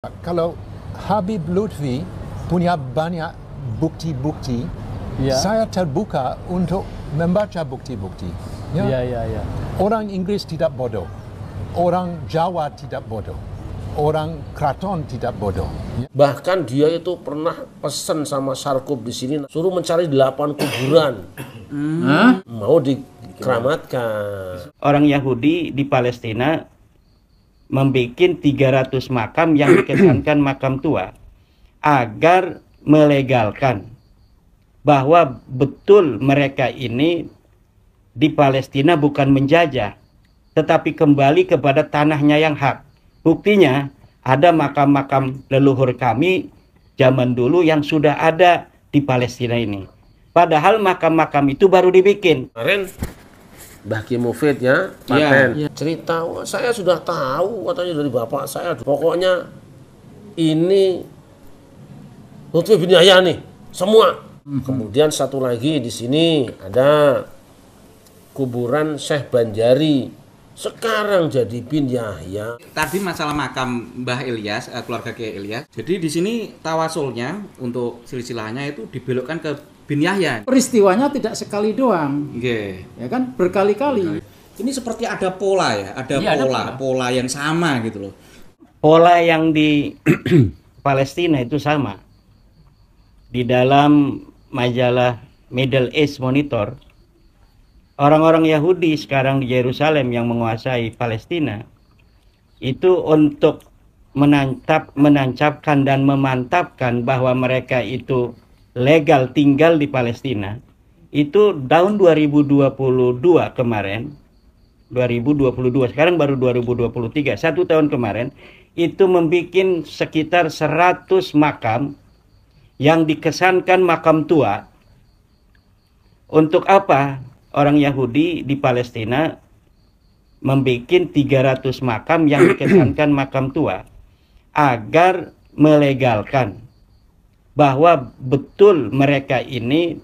Kalau Habib Lutfi punya banyak bukti-bukti, Ya. saya terbuka untuk membaca bukti-bukti. Ya. Ya. Orang Inggris tidak bodoh, orang Jawa tidak bodoh, orang Kraton tidak bodoh. Ya. Bahkan dia itu pernah pesan sama Sarkup di sini, suruh mencari 8 kuburan, mau dikeramatkan. Orang Yahudi di Palestina membuat 300 makam yang dikesankan makam tua agar melegalkan bahwa betul mereka ini di Palestina bukan menjajah, tetapi kembali kepada tanahnya yang hak. Buktinya ada makam-makam leluhur kami zaman dulu yang sudah ada di Palestina ini. Padahal makam-makam itu baru dibikin. Kemarin Mbah Ki Mufid ya, paten. Cerita, wah, saya sudah tahu katanya dari bapak saya. Pokoknya ini Lutfi bin Yahya nih, semua. Kemudian satu lagi di sini ada kuburan Syekh Banjari. Sekarang jadi bin Yahya. Tadi masalah makam Mbah Ilyas, keluarga Kiai Ilyas. Jadi di sini tawasulnya untuk silsilahnya itu dibelokkan ke bin Yahya. Peristiwanya tidak sekali doang, Oke. ya kan, berkali-kali. Ini seperti ada pola ya, ada pola yang sama gitu loh. Pola yang di Palestina itu sama. Di dalam majalah Middle East Monitor, orang-orang Yahudi sekarang di Yerusalem yang menguasai Palestina itu untuk menancapkan dan memantapkan bahwa mereka itu legal tinggal di Palestina. Itu tahun 2022 kemarin, 2022, sekarang baru 2023, 1 tahun kemarin, itu membuat sekitar 100 makam yang dikesankan makam tua. Untuk apa orang Yahudi di Palestina membuat 300 makam yang dikesankan makam tua? Agar melegalkan bahwa betul mereka ini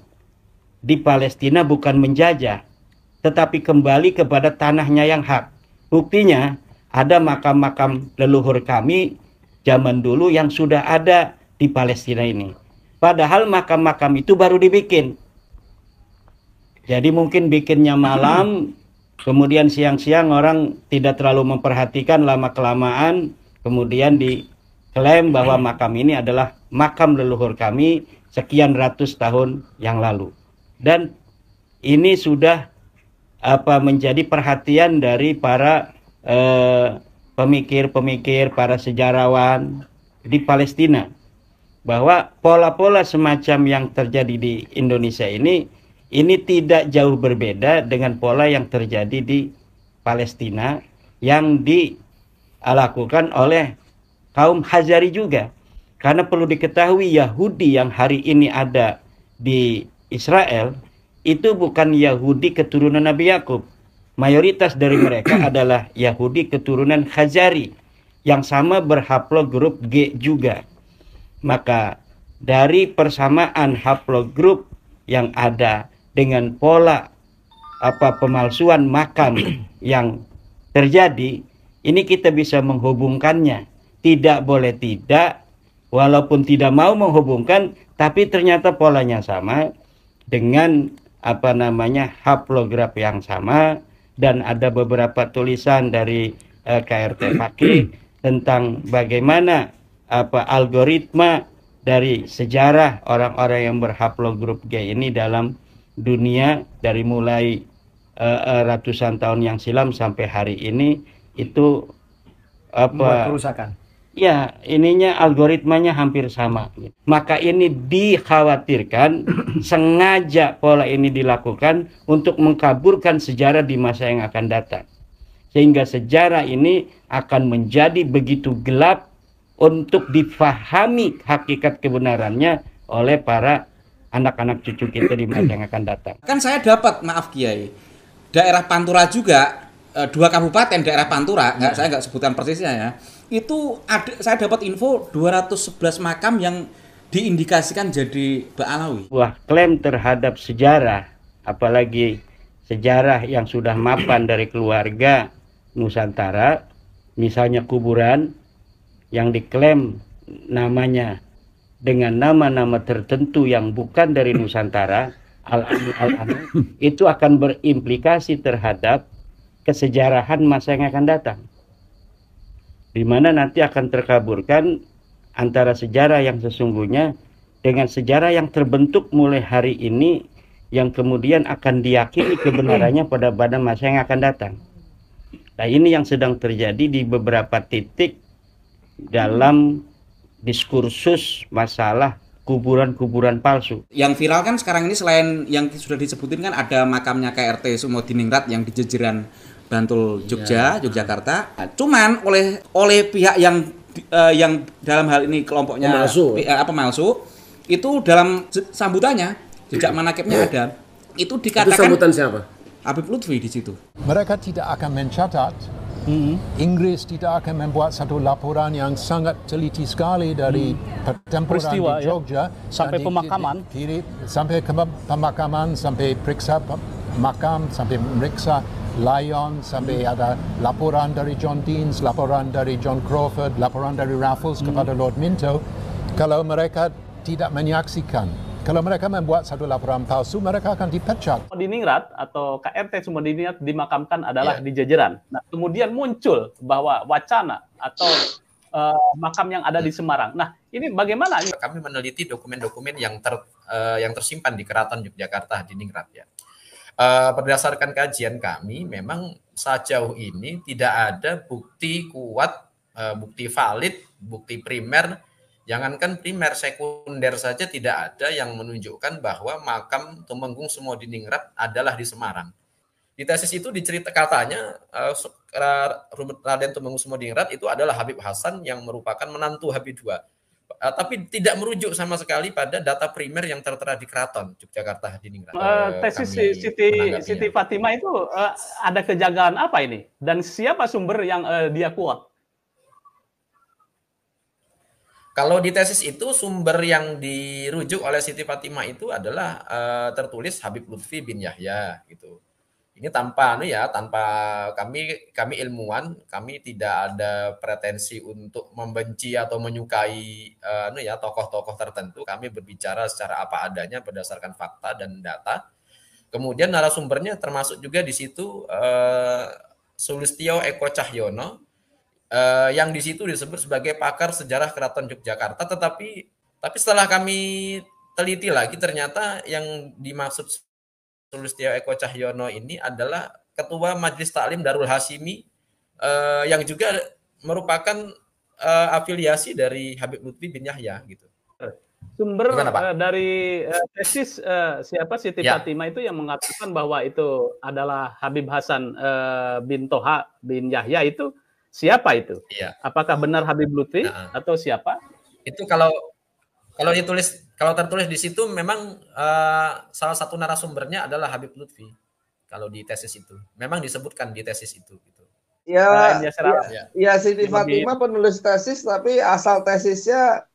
di Palestina bukan menjajah, tetapi kembali kepada tanahnya yang hak. Buktinya ada makam-makam leluhur kami zaman dulu yang sudah ada di Palestina ini. Padahal makam-makam itu baru dibikin. Jadi mungkin bikinnya malam, kemudian siang-siang orang tidak terlalu memperhatikan, lama-kelamaan kemudian diklaim bahwa makam ini adalah makam leluhur kami sekian ratus tahun yang lalu. Dan ini sudah menjadi perhatian dari para pemikir-pemikir, para sejarawan di Palestina, bahwa pola-pola semacam yang terjadi di Indonesia ini tidak jauh berbeda dengan pola yang terjadi di Palestina yang dilakukan oleh kaum Hazari juga. Karena perlu diketahui Yahudi yang hari ini ada di Israel itu bukan Yahudi keturunan Nabi Yakub. Mayoritas dari mereka adalah Yahudi keturunan Khazari yang sama berhaplogrup G juga. Maka dari persamaan haplogrup yang ada dengan pola pemalsuan makam yang terjadi, ini kita bisa menghubungkannya. Tidak boleh tidak, walaupun tidak mau menghubungkan, tapi ternyata polanya sama dengan haplograf yang sama. Dan ada beberapa tulisan dari KRT Fakih tentang bagaimana algoritma dari sejarah orang-orang yang berhaplogrup G ini dalam dunia dari mulai ratusan tahun yang silam sampai hari ini itu Membuat kerusakan. Ya, ininya algoritmanya hampir sama. Maka ini dikhawatirkan sengaja pola ini dilakukan untuk mengkaburkan sejarah di masa yang akan datang. Sehingga sejarah ini akan menjadi begitu gelap untuk difahami hakikat kebenarannya oleh para anak-anak cucu kita di masa yang akan datang. Kan saya dapat, maaf Kiai, daerah Pantura juga, 2 kabupaten daerah Pantura, saya nggak sebutkan persisnya ya. Itu saya dapat info 211 makam yang diindikasikan jadi Ba'alawi. Wah, klaim terhadap sejarah, apalagi sejarah yang sudah mapan dari keluarga Nusantara, misalnya kuburan, yang diklaim namanya dengan nama-nama tertentu yang bukan dari Nusantara, al-anu, itu akan berimplikasi terhadap kesejarahan masa yang akan datang. Di mana nanti akan terkaburkan antara sejarah yang sesungguhnya dengan sejarah yang terbentuk mulai hari ini yang kemudian akan diyakini kebenarannya pada masa yang akan datang. Nah, ini yang sedang terjadi di beberapa titik dalam diskursus masalah kuburan-kuburan palsu. Yang viral kan sekarang ini selain yang sudah disebutin kan ada makamnya KRT Sumodiningrat yang di jejeran Bantul Jogja, Yogyakarta. Cuman oleh pihak yang dalam hal ini kelompoknya pemalsu itu dalam sambutannya jejak manakibnya ada itu dikatakan itu sambutan siapa? Habib Lutfi di situ. Mereka tidak akan mencatat. Inggris tidak akan membuat satu laporan yang sangat teliti sekali dari pertempuran peristiwa, di Jogja sampai pemakaman, sampai pemakaman, sampai periksa makam, sampai meriksa Lion, sampai ada laporan dari John Deans, laporan dari John Crawford, laporan dari Raffles kepada Lord Minto. Kalau mereka tidak menyaksikan, kalau mereka membuat satu laporan palsu, mereka akan dipecat. Sumodiningrat atau KRT Sumodiningrat dimakamkan adalah di Jejeran. Nah, kemudian muncul bahwa wacana atau makam yang ada di Semarang. Nah, ini bagaimana? Kami meneliti dokumen-dokumen yang tersimpan di Keraton Yogyakarta Hadiningrat ya. Berdasarkan kajian kami, memang sejauh ini tidak ada bukti kuat, bukti valid, bukti primer. Jangankan primer, sekunder saja tidak ada yang menunjukkan bahwa makam Tumenggung Sumodiningrat adalah di Semarang. Di tesis itu diceritakan katanya Raden Tumenggung Sumodiningrat itu adalah Habib Hasan yang merupakan menantu Habib II. Tapi tidak merujuk sama sekali pada data primer yang tertera di Keraton Yogyakarta Hadiningrat. Tesis Siti Fatimah itu ada kejanggalan apa ini? Dan siapa sumber yang dia kuat? Kalau di tesis itu sumber yang dirujuk oleh Siti Fatimah itu adalah tertulis Habib Lutfi bin Yahya gitu. Ini tanpa kami ilmuwan, kami tidak ada pretensi untuk membenci atau menyukai tokoh-tokoh tertentu. Kami berbicara secara apa adanya berdasarkan fakta dan data. Kemudian narasumbernya termasuk juga di situ Sulistyo Eko Cahyono, yang di situ disebut sebagai pakar sejarah Keraton Yogyakarta, tapi setelah kami teliti lagi ternyata yang dimaksud Sulistyo Eko Cahyono ini adalah Ketua Majelis Taklim Darul Hashimi yang juga merupakan afiliasi dari Habib Lutfi bin Yahya gitu. Sumber dari tesis Siti Fatimah itu yang mengatakan bahwa itu adalah Habib Hasan bin Toha bin Yahya itu siapa itu? Iya. Apakah benar Habib Lutfi atau siapa? Itu kalau tertulis di situ memang salah satu narasumbernya adalah Habib Lutfi. Kalau di tesis itu memang disebutkan di tesis itu gitu. Ya Siti Fatimah penulis tesis, tapi asal tesisnya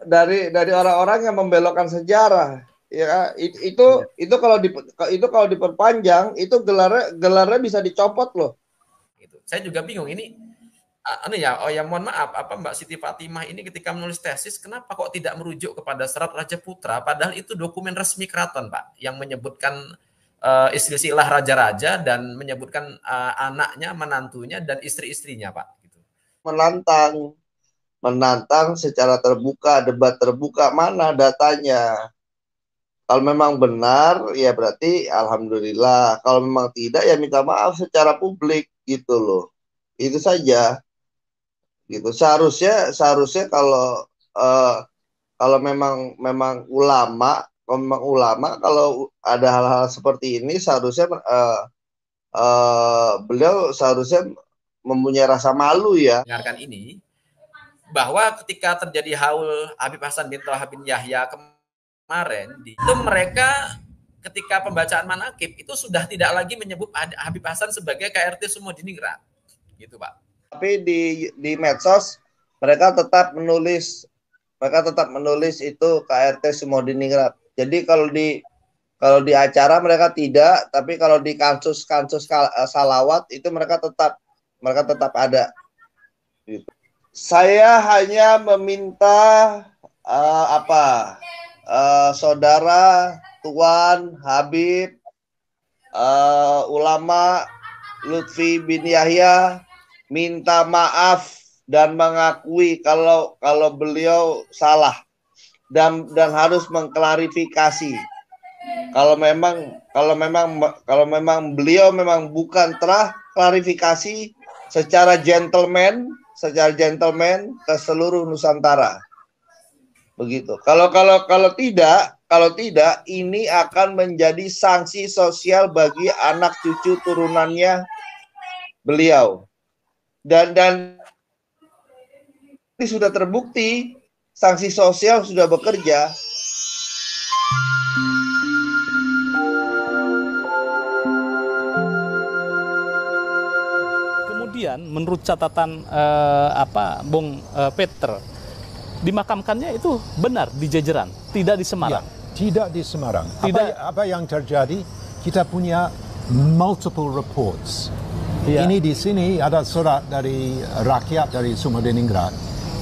dari orang-orang yang membelokkan sejarah. Ya, itu kalau diperpanjang itu gelarnya bisa dicopot loh. Saya juga bingung ini, mohon maaf, Mbak Siti Fatimah ini ketika menulis tesis, kenapa kok tidak merujuk kepada Serat Raja Putra, padahal itu dokumen resmi keraton, Pak, yang menyebutkan silsilah raja-raja dan menyebutkan anaknya, menantunya, dan istri-istrinya, Pak. Gitu. Menantang secara terbuka, debat terbuka, mana datanya? Kalau memang benar, ya berarti alhamdulillah. Kalau memang tidak, ya minta maaf secara publik. Gitu loh, itu saja gitu. Seharusnya kalau memang ulama kalau ada hal-hal seperti ini seharusnya beliau seharusnya mempunyai rasa malu ya. Dengarkan ini bahwa ketika terjadi haul Habib Hasan bin Toha bin Yahya kemarin itu mereka ketika pembacaan manakib itu sudah tidak lagi menyebut Habib Hasan sebagai KRT Sumodiningrat, gitu Pak. Tapi di medsos mereka tetap menulis itu KRT Sumodiningrat. Jadi kalau di acara mereka tidak, tapi kalau di kasus salawat itu mereka tetap ada. Gitu. Saya hanya meminta saudara Tuan Habib ulama Lutfi bin Yahya minta maaf dan mengakui kalau beliau salah dan harus mengklarifikasi kalau memang beliau memang bukan telah klarifikasi secara gentleman ke seluruh Nusantara. Begitu. Kalau tidak ini akan menjadi sanksi sosial bagi anak cucu turunannya beliau. Dan ini sudah terbukti, sanksi sosial sudah bekerja. Kemudian menurut catatan Bung Peter, dimakamkannya itu benar di Jejeran, tidak di Semarang. Ya, tidak di Semarang. Tidak. Apa yang terjadi? Kita punya multiple reports. Ya. Ini di sini ada surat dari rakyat dari Sumadiningrat.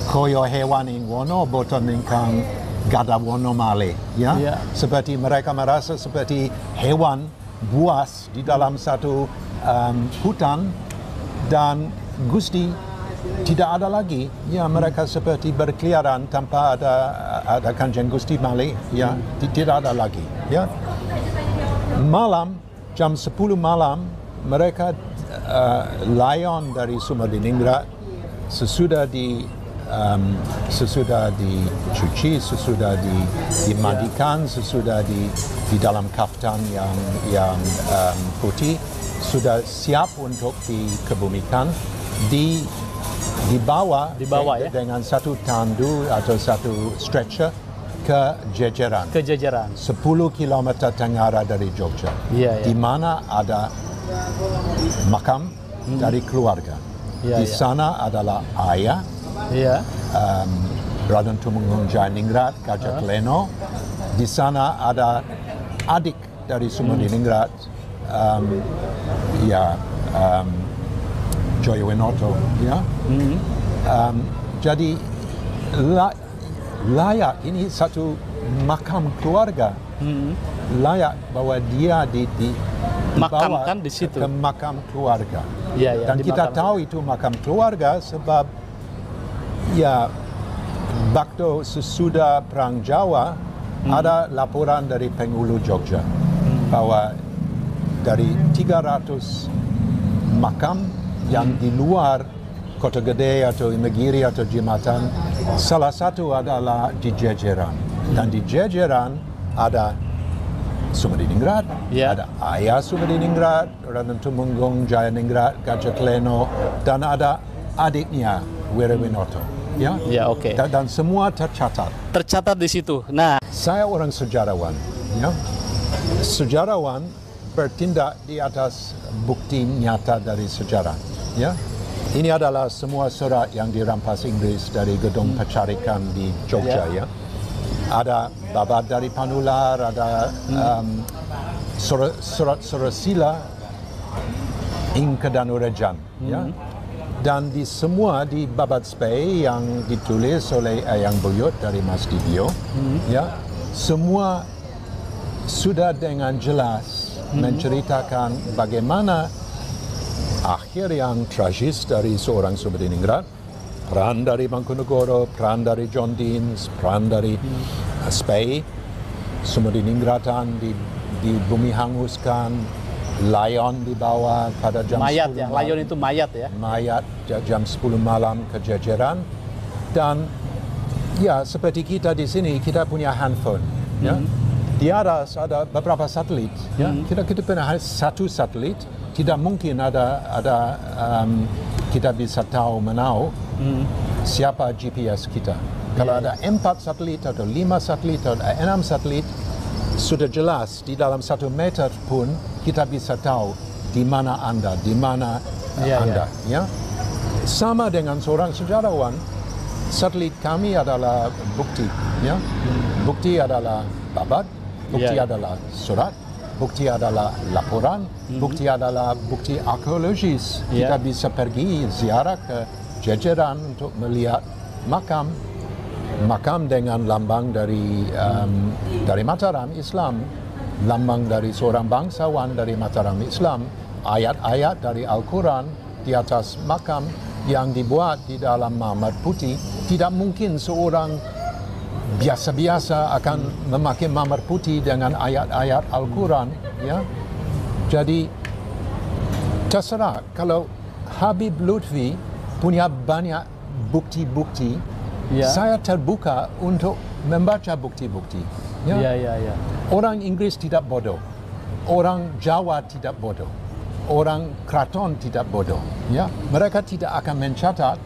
Koyo hewan ing wono boton ingkang gada wono male. Ya? Ya. Seperti mereka merasa seperti hewan buas di dalam satu hutan dan Gusti tidak ada lagi, ya mereka seperti berkeliaran tanpa ada Kanjeng Gusti Malik, ya tidak ada lagi, ya. Malam jam 10 malam mereka layon dari Sumadiningrat sesudah dicuci, sesudah dimandikan, sesudah di dalam kaftan yang putih, sudah siap untuk dikebumikan, dibawa ya? Dengan satu tandu atau satu stretcher ke Jejeran. 10 km tenggara dari Jogja. Di mana ada makam dari keluarga. Di sana adalah ayah, Raden Tumenggung Jayaningrat, Gajah Leno. Di sana ada adik dari Sumadiningrat, Joyowinoto, ya. Jadi layak ini satu makam keluarga, layak bahwa dia dimakamkan di situ ke makam keluarga. Dan kita tahu itu makam keluarga sebab ya waktu sesudah Perang Jawa ada laporan dari penghulu Jogja bahwa dari 300 makam yang di luar Kota Gede atau Imogiri atau Jimatan, salah satu adalah di Jejeran. Dan di Jejeran ada Sumadiningrat, ada ayah Sumadiningrat, Raden Tumenggung Jayaningrat, Gajah Leno, dan ada adiknya Werawinoto. Ya, oke. Dan semua tercatat. Tercatat di situ. Nah, saya orang sejarawan. Ya. Sejarawan bertindak di atas bukti nyata dari sejarah. Ya, ini adalah semua surat yang dirampas Inggris dari gedung pencarikan di Jogja. Ya, ada babat dari Panular, ada surat sila ing Kedanurejan. Ya, dan di semua di babat Spey yang ditulis oleh Eyang Buyut dari Mas Dibio, ya, semua sudah dengan jelas menceritakan bagaimana akhir yang tragis dari seorang Sumadiningrat, peran dari Mangkunegoro, peran dari John Deans, peran dari Spey, Sumadininggratan di bumi hanguskan, layon dibawa pada jam mayat 10 ya, malam. layon itu mayat ya? Mayat jam 10 malam ke Jejeran. Dan ya seperti kita di sini, kita punya handphone. Ya. Di atas ada beberapa satelit. Ya. Kita punya satu satelit. Tidak mungkin ada kita bisa tahu menau siapa GPS kita. Kalau ada 4 satelit atau 5 satelit atau 6 satelit, sudah jelas di dalam 1 meter pun kita bisa tahu di mana Anda, di mana Anda. Ya. Sama dengan seorang sejarawan, satelit kami adalah bukti. Ya. Bukti adalah babat, bukti adalah surat, bukti adalah laporan, bukti adalah bukti arkeologis. Kita bisa pergi ziarah ke berjejeran untuk melihat makam dengan lambang dari Mataram Islam, lambang dari seorang bangsawan dari Mataram Islam, ayat-ayat dari Al-Quran di atas makam yang dibuat di dalam marmer putih. Tidak mungkin seorang biasa-biasa akan memakai marmer putih dengan ayat-ayat Al-Quran, ya. Jadi terserah, kalau Habib Lutfi punya banyak bukti-bukti, saya terbuka untuk membaca bukti-bukti. Ya? Orang Inggris tidak bodoh, orang Jawa tidak bodoh, orang Kraton tidak bodoh. Ya? Mereka tidak akan mencatat.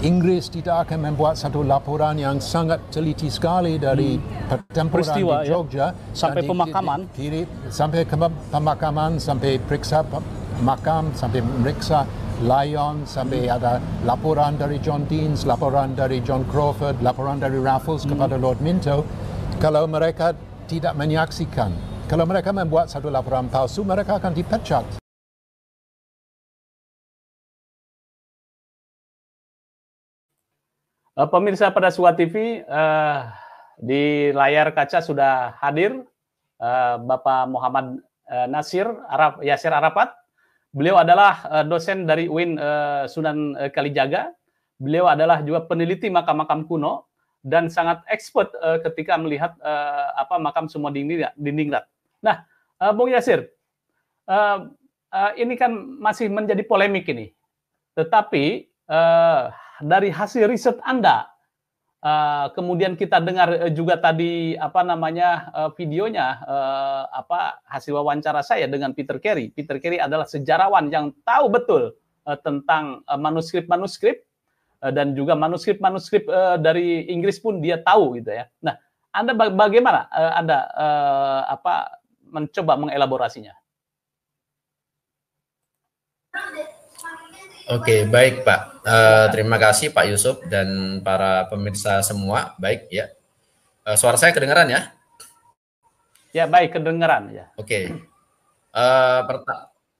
Inggris tidak akan membuat satu laporan yang sangat teliti sekali dari pertempuran di Jogja sampai pemakaman, sampai pemakaman, sampai periksa makam, sampai meriksa Lyon, sampai ada laporan dari John Deans, laporan dari John Crawford, laporan dari Raffles kepada Lord Minto. Kalau mereka tidak menyaksikan, kalau mereka membuat satu laporan palsu, mereka akan dipecat. Pemirsa pada Sua TV, di layar kaca sudah hadir Bapak Muhammad Yasir Arafat. Beliau adalah dosen dari UIN Sunan Kalijaga. Beliau adalah juga peneliti makam-makam kuno dan sangat expert ketika melihat makam semua dindingrat. Nah, Bung Yasir, ini kan masih menjadi polemik ini. Tetapi dari hasil riset Anda, kemudian kita dengar juga tadi videonya, hasil wawancara saya dengan Peter Carey. Peter Carey adalah sejarawan yang tahu betul tentang manuskrip-manuskrip dan juga manuskrip-manuskrip dari Inggris pun dia tahu gitu ya. Nah, Anda bagaimana Anda mencoba mengelaborasinya? Oke, baik Pak. Terima kasih Pak Yusuf dan para pemirsa semua. Baik ya. Suara saya kedengaran ya? Ya, baik, kedengaran ya. Oke.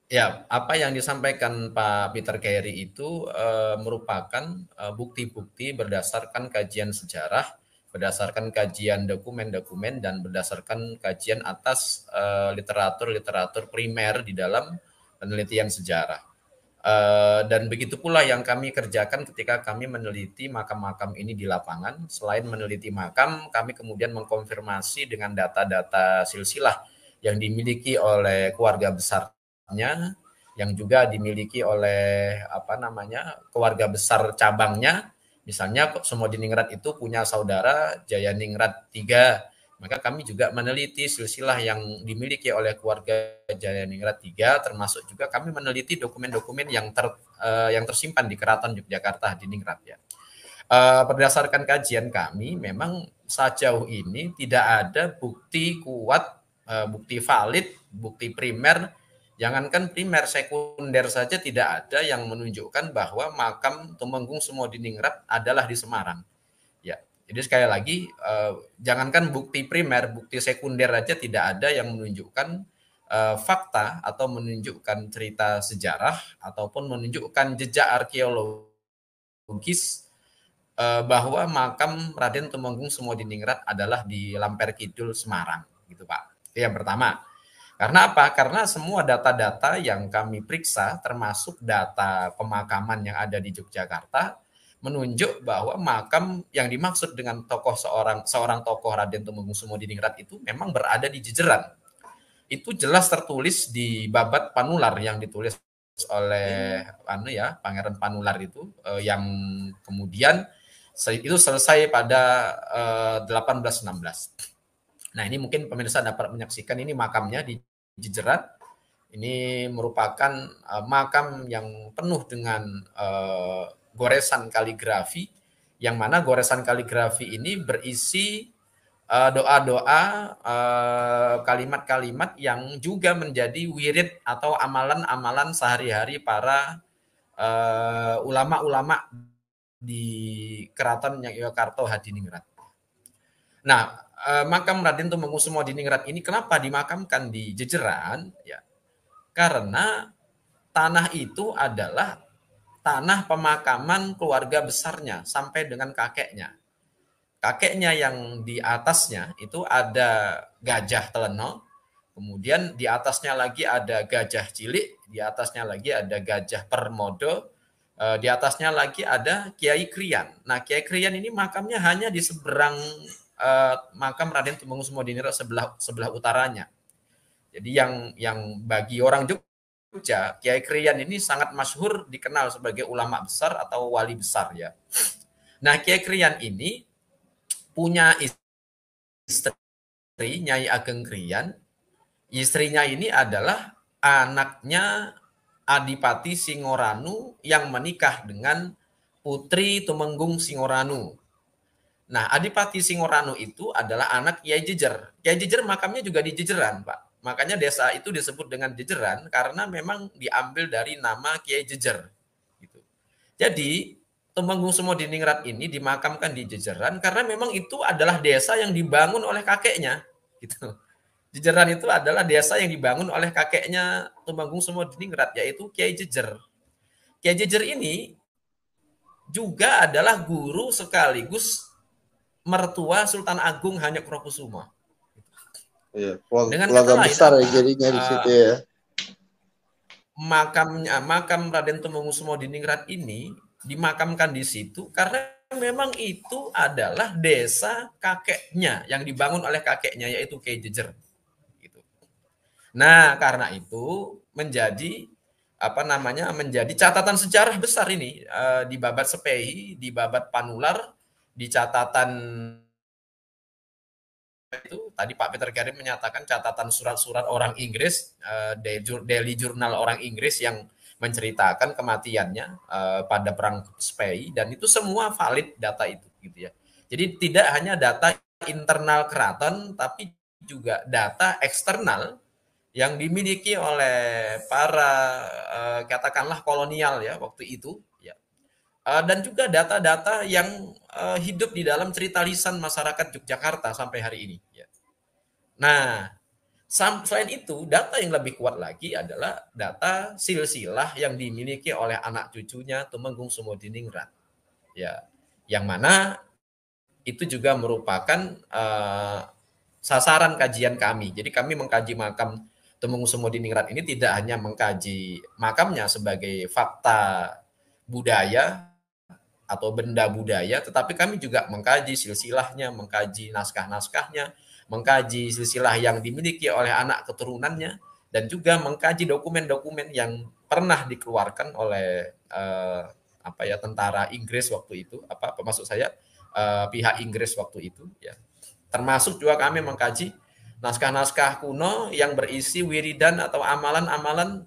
Ya, apa yang disampaikan Pak Peter Carey itu merupakan bukti-bukti berdasarkan kajian sejarah, berdasarkan kajian dokumen-dokumen, dan berdasarkan kajian atas literatur-literatur primer di dalam penelitian sejarah. Dan begitu pula yang kami kerjakan ketika kami meneliti makam-makam ini di lapangan. Selain meneliti makam, kami kemudian mengkonfirmasi dengan data-data silsilah yang dimiliki oleh keluarga besarnya, yang juga dimiliki oleh keluarga besar cabangnya. Misalnya Sumodiningrat itu punya saudara Jayaningrat III. Maka kami juga meneliti silsilah yang dimiliki oleh keluarga Jayaningrat III, termasuk juga kami meneliti dokumen-dokumen yang tersimpan di Keraton Yogyakarta Hadiningrat ya. Berdasarkan kajian kami, memang sejauh ini tidak ada bukti kuat, bukti valid, bukti primer, jangankan primer, sekunder saja tidak ada yang menunjukkan bahwa makam Tumenggung Sumodiningrat adalah di Semarang. Jadi sekali lagi, jangankan bukti primer, bukti sekunder aja tidak ada yang menunjukkan fakta atau menunjukkan cerita sejarah ataupun menunjukkan jejak arkeologis bahwa makam Raden Tumenggung Sumodiningrat adalah di Lamper Kidul, Semarang, gitu Pak. Itu yang pertama. Karena apa? Karena semua data-data yang kami periksa, termasuk data pemakaman yang ada di Yogyakarta, menunjuk bahwa makam yang dimaksud dengan seorang tokoh Raden Tumenggung Sumodiningrat itu memang berada di Jejeran. Itu jelas tertulis di Babat Panular yang ditulis oleh Pangeran Panular itu, yang kemudian itu selesai pada 1816. Nah, ini mungkin pemirsa dapat menyaksikan ini makamnya di Jejeran. Ini merupakan makam yang penuh dengan goresan kaligrafi, yang mana goresan kaligrafi ini berisi doa-doa, kalimat-kalimat yang juga menjadi wirid atau amalan-amalan sehari-hari para ulama-ulama di Keraton Yogyakarta Hadiningrat. Nah, makam Raden Tumenggung Sumodiningrat ini kenapa dimakamkan di Jejeran? Ya, karena tanah itu adalah tanah pemakaman keluarga besarnya sampai dengan kakeknya. Kakeknya yang di atasnya itu ada Gajah Teleno, kemudian di atasnya lagi ada Gajah Cilik, di atasnya lagi ada Gajah Permodo, di atasnya lagi ada Kiai Krian. Nah, Kiai Krian ini makamnya hanya di seberang makam Raden Tumenggung Sumodiningrat sebelah utaranya. Jadi yang bagi orang Jogja, Kiai Krian ini sangat masyhur dikenal sebagai ulama besar atau wali besar ya. Nah, Kiai Krian ini punya istri Nyai Ageng Krian. Istrinya ini adalah anaknya Adipati Singoranu yang menikah dengan Putri Tumenggung Singoranu. Nah, Adipati Singoranu itu adalah anak Kiai Jejer. Kiai Jejer makamnya juga di Jejeran, Pak. Makanya desa itu disebut dengan Jejeran karena memang diambil dari nama Kiai Jejer. Gitu. Jadi, Tumenggung Sumodiningrat ini dimakamkan di Jejeran karena memang itu adalah desa yang dibangun oleh kakeknya. Gitu. Jejeran itu adalah desa yang dibangun oleh kakeknya Tumenggung Sumodiningrat, yaitu Kiai Jejer. Kiai Jejer ini juga adalah guru sekaligus mertua Sultan Agung Hanyokrokusumo. Iya, Dengan keluarga kata lain, besar ya jadinya di situ ya. Makam Raden Tumenggung Sumodiningrat ini dimakamkan di situ karena memang itu adalah desa kakeknya yang dibangun oleh kakeknya yaitu Kiai Jejer. Gitu. Nah, karena itu menjadi menjadi catatan sejarah besar ini di Babat Sepehi, di Babat Panular, di catatan itu tadi Pak Peter Karim menyatakan catatan surat-surat orang Inggris, Daily Journal orang Inggris yang menceritakan kematiannya pada perang Spei, dan itu semua valid data itu gitu ya. Jadi tidak hanya data internal keraton tapi juga data eksternal yang dimiliki oleh para katakanlah kolonial ya waktu itu ya. Dan juga data-data yang hidup di dalam cerita lisan masyarakat Yogyakarta sampai hari ini. Ya. Nah, selain itu, data yang lebih kuat lagi adalah data silsilah yang dimiliki oleh anak cucunya Tumenggung Sumodiningrat. Ya, yang mana itu juga merupakan sasaran kajian kami. Jadi kami mengkaji makam Tumenggung Sumodiningrat ini tidak hanya mengkaji makamnya sebagai fakta budaya atau benda budaya, tetapi kami juga mengkaji silsilahnya, mengkaji naskah-naskahnya, mengkaji silsilah yang dimiliki oleh anak keturunannya, dan juga mengkaji dokumen-dokumen yang pernah dikeluarkan oleh tentara Inggris waktu itu, pihak Inggris waktu itu, ya. Termasuk juga kami mengkaji naskah-naskah kuno yang berisi wiridan atau amalan-amalan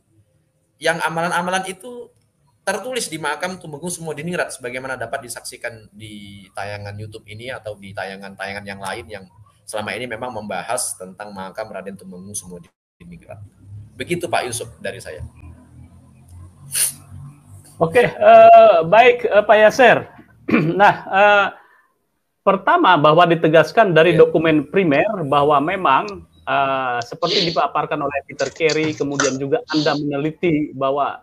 yang amalan-amalan itu tertulis di makam Tumenggung Sumodiningrat sebagaimana dapat disaksikan di tayangan YouTube ini atau di tayangan-tayangan yang lain yang selama ini memang membahas tentang makam Raden Tumenggung Sumodiningrat. Begitu Pak Yusuf dari saya. Oke, baik Pak Yasser. Nah, pertama bahwa ditegaskan dari dokumen primer bahwa memang seperti dipaparkan oleh Peter Carey, kemudian juga Anda meneliti bahwa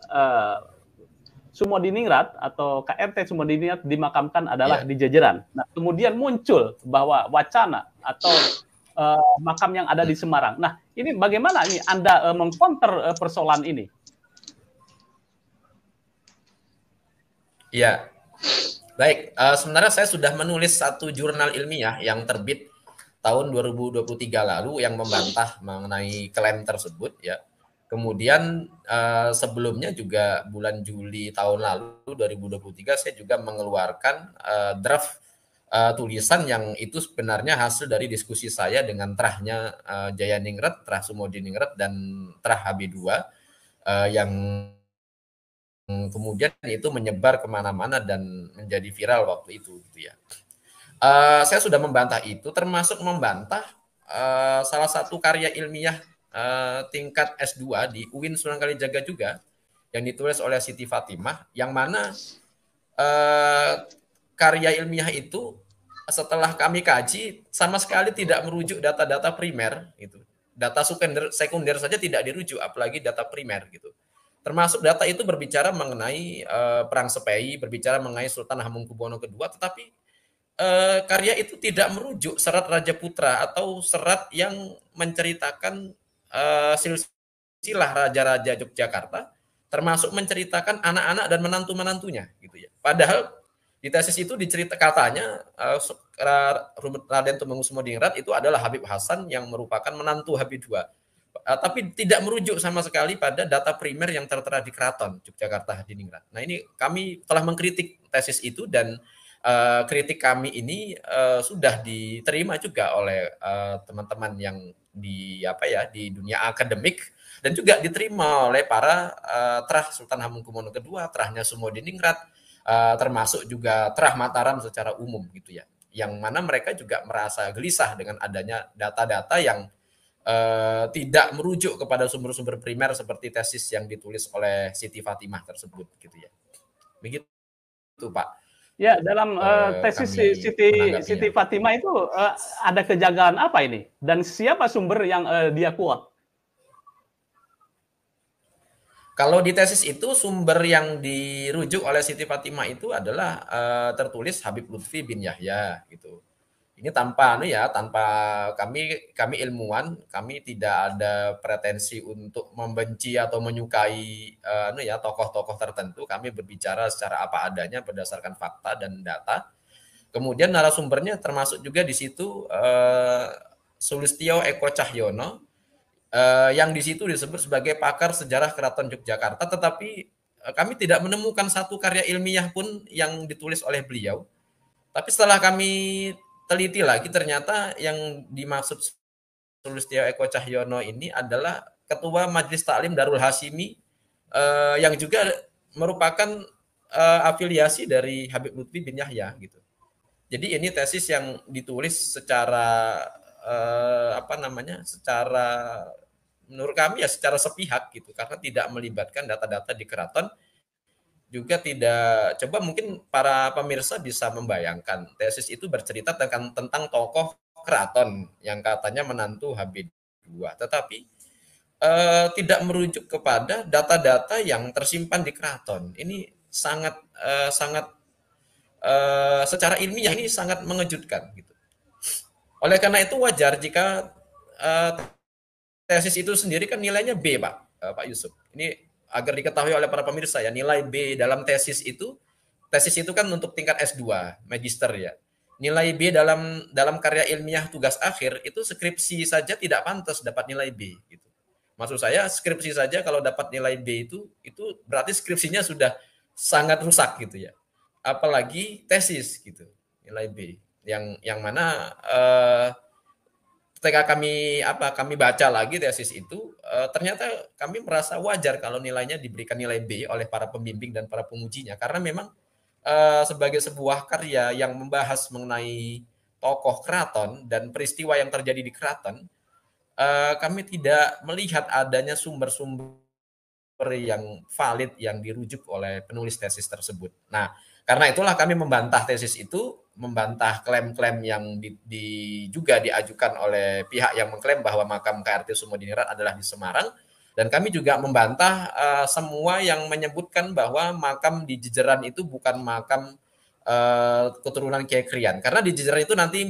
Sumodiningrat atau KRT Sumodiningrat dimakamkan adalah di Jejeran. Nah, kemudian muncul bahwa wacana atau makam yang ada di Semarang. Nah, ini bagaimana ini Anda mengcounter persoalan ini? Ya, baik. Sebenarnya saya sudah menulis satu jurnal ilmiah yang terbit tahun 2023 lalu yang membantah mengenai klaim tersebut, ya. Kemudian sebelumnya juga bulan Juli tahun lalu 2023 saya juga mengeluarkan draft tulisan yang itu sebenarnya hasil dari diskusi saya dengan terahnya Jayaningrat, terah Sumodiningrat dan terah HB2 yang kemudian itu menyebar kemana-mana dan menjadi viral waktu itu gitu ya. Saya sudah membantah itu, termasuk membantah salah satu karya ilmiah tingkat S2 di UIN Sunan Kalijaga juga yang ditulis oleh Siti Fatimah, yang mana karya ilmiah itu setelah kami kaji sama sekali tidak merujuk data-data primer gitu. Data sekunder saja tidak dirujuk, apalagi data primer gitu. Termasuk data itu berbicara mengenai Perang Sepei, berbicara mengenai Sultan Hamengkubuwono II, tetapi karya itu tidak merujuk serat Raja Putra atau serat yang menceritakan silsilah raja-raja Yogyakarta, termasuk menceritakan anak-anak dan menantu-menantunya, gitu ya. Padahal di tesis itu katanya Raden Tumenggung itu adalah Habib Hasan yang merupakan menantu Habib II. Tapi tidak merujuk sama sekali pada data primer yang tertera di Keraton Yogyakarta Hadiningrat. Nah, ini kami telah mengkritik tesis itu, dan kritik kami ini sudah diterima juga oleh teman-teman yang di dunia akademik, dan juga diterima oleh para terah Sultan Hamengkubuwono II, terahnya Sumodiningrat, termasuk juga terah Mataram secara umum, gitu ya. Yang mana mereka juga merasa gelisah dengan adanya data-data yang tidak merujuk kepada sumber-sumber primer seperti tesis yang ditulis oleh Siti Fatimah tersebut, gitu ya. Begitu, Pak. Ya, dalam tesis Siti Fatimah itu ada kejanggalan apa ini? Dan siapa sumber yang dia kuat? Kalau di tesis itu sumber yang dirujuk oleh Siti Fatimah itu adalah tertulis Habib Lutfi bin Yahya, gitu. Ini tanpa kami ilmuwan, kami tidak ada pretensi untuk membenci atau menyukai tokoh-tokoh tertentu. Kami berbicara secara apa adanya berdasarkan fakta dan data. Kemudian narasumbernya termasuk juga di situ Sulistyo Eko Cahyono, yang di situ disebut sebagai pakar sejarah Keraton Yogyakarta, tetapi kami tidak menemukan satu karya ilmiah pun yang ditulis oleh beliau. Tapi setelah kami teliti lagi, ternyata yang dimaksud Sulistyo Eko Cahyono ini adalah Ketua Majelis Taklim Darul Hashimi, yang juga merupakan afiliasi dari Habib Lutfi bin Yahya, gitu. Jadi ini tesis yang ditulis secara secara menurut kami ya secara sepihak, gitu, karena tidak melibatkan data-data di keraton. Juga tidak, coba mungkin para pemirsa bisa membayangkan, tesis itu bercerita tentang tokoh keraton yang katanya menantu Habib II, tetapi tidak merujuk kepada data-data yang tersimpan di keraton. Ini sangat secara ilmiah ini sangat mengejutkan, gitu. Oleh karena itu wajar jika tesis itu sendiri kan nilainya B, Pak Yusuf. Ini agar diketahui oleh para pemirsa ya, nilai B dalam tesis itu kan untuk tingkat S2, magister ya. Nilai B dalam karya ilmiah tugas akhir itu skripsi saja tidak pantas dapat nilai B, gitu. Maksud saya skripsi saja kalau dapat nilai B itu berarti skripsinya sudah sangat rusak, gitu ya. Apalagi tesis, gitu, nilai B yang mana ketika kami baca lagi tesis itu, ternyata kami merasa wajar kalau nilainya diberikan nilai B oleh para pembimbing dan para pengujinya, karena memang sebagai sebuah karya yang membahas mengenai tokoh keraton dan peristiwa yang terjadi di keraton, kami tidak melihat adanya sumber-sumber yang valid yang dirujuk oleh penulis tesis tersebut. Nah, karena itulah kami membantah tesis itu, membantah klaim-klaim yang juga diajukan oleh pihak yang mengklaim bahwa makam KRT Sumodiningrat adalah di Semarang, dan kami juga membantah semua yang menyebutkan bahwa makam di Jejeran itu bukan makam keturunan Kiai Krian, karena di Jejeran itu nanti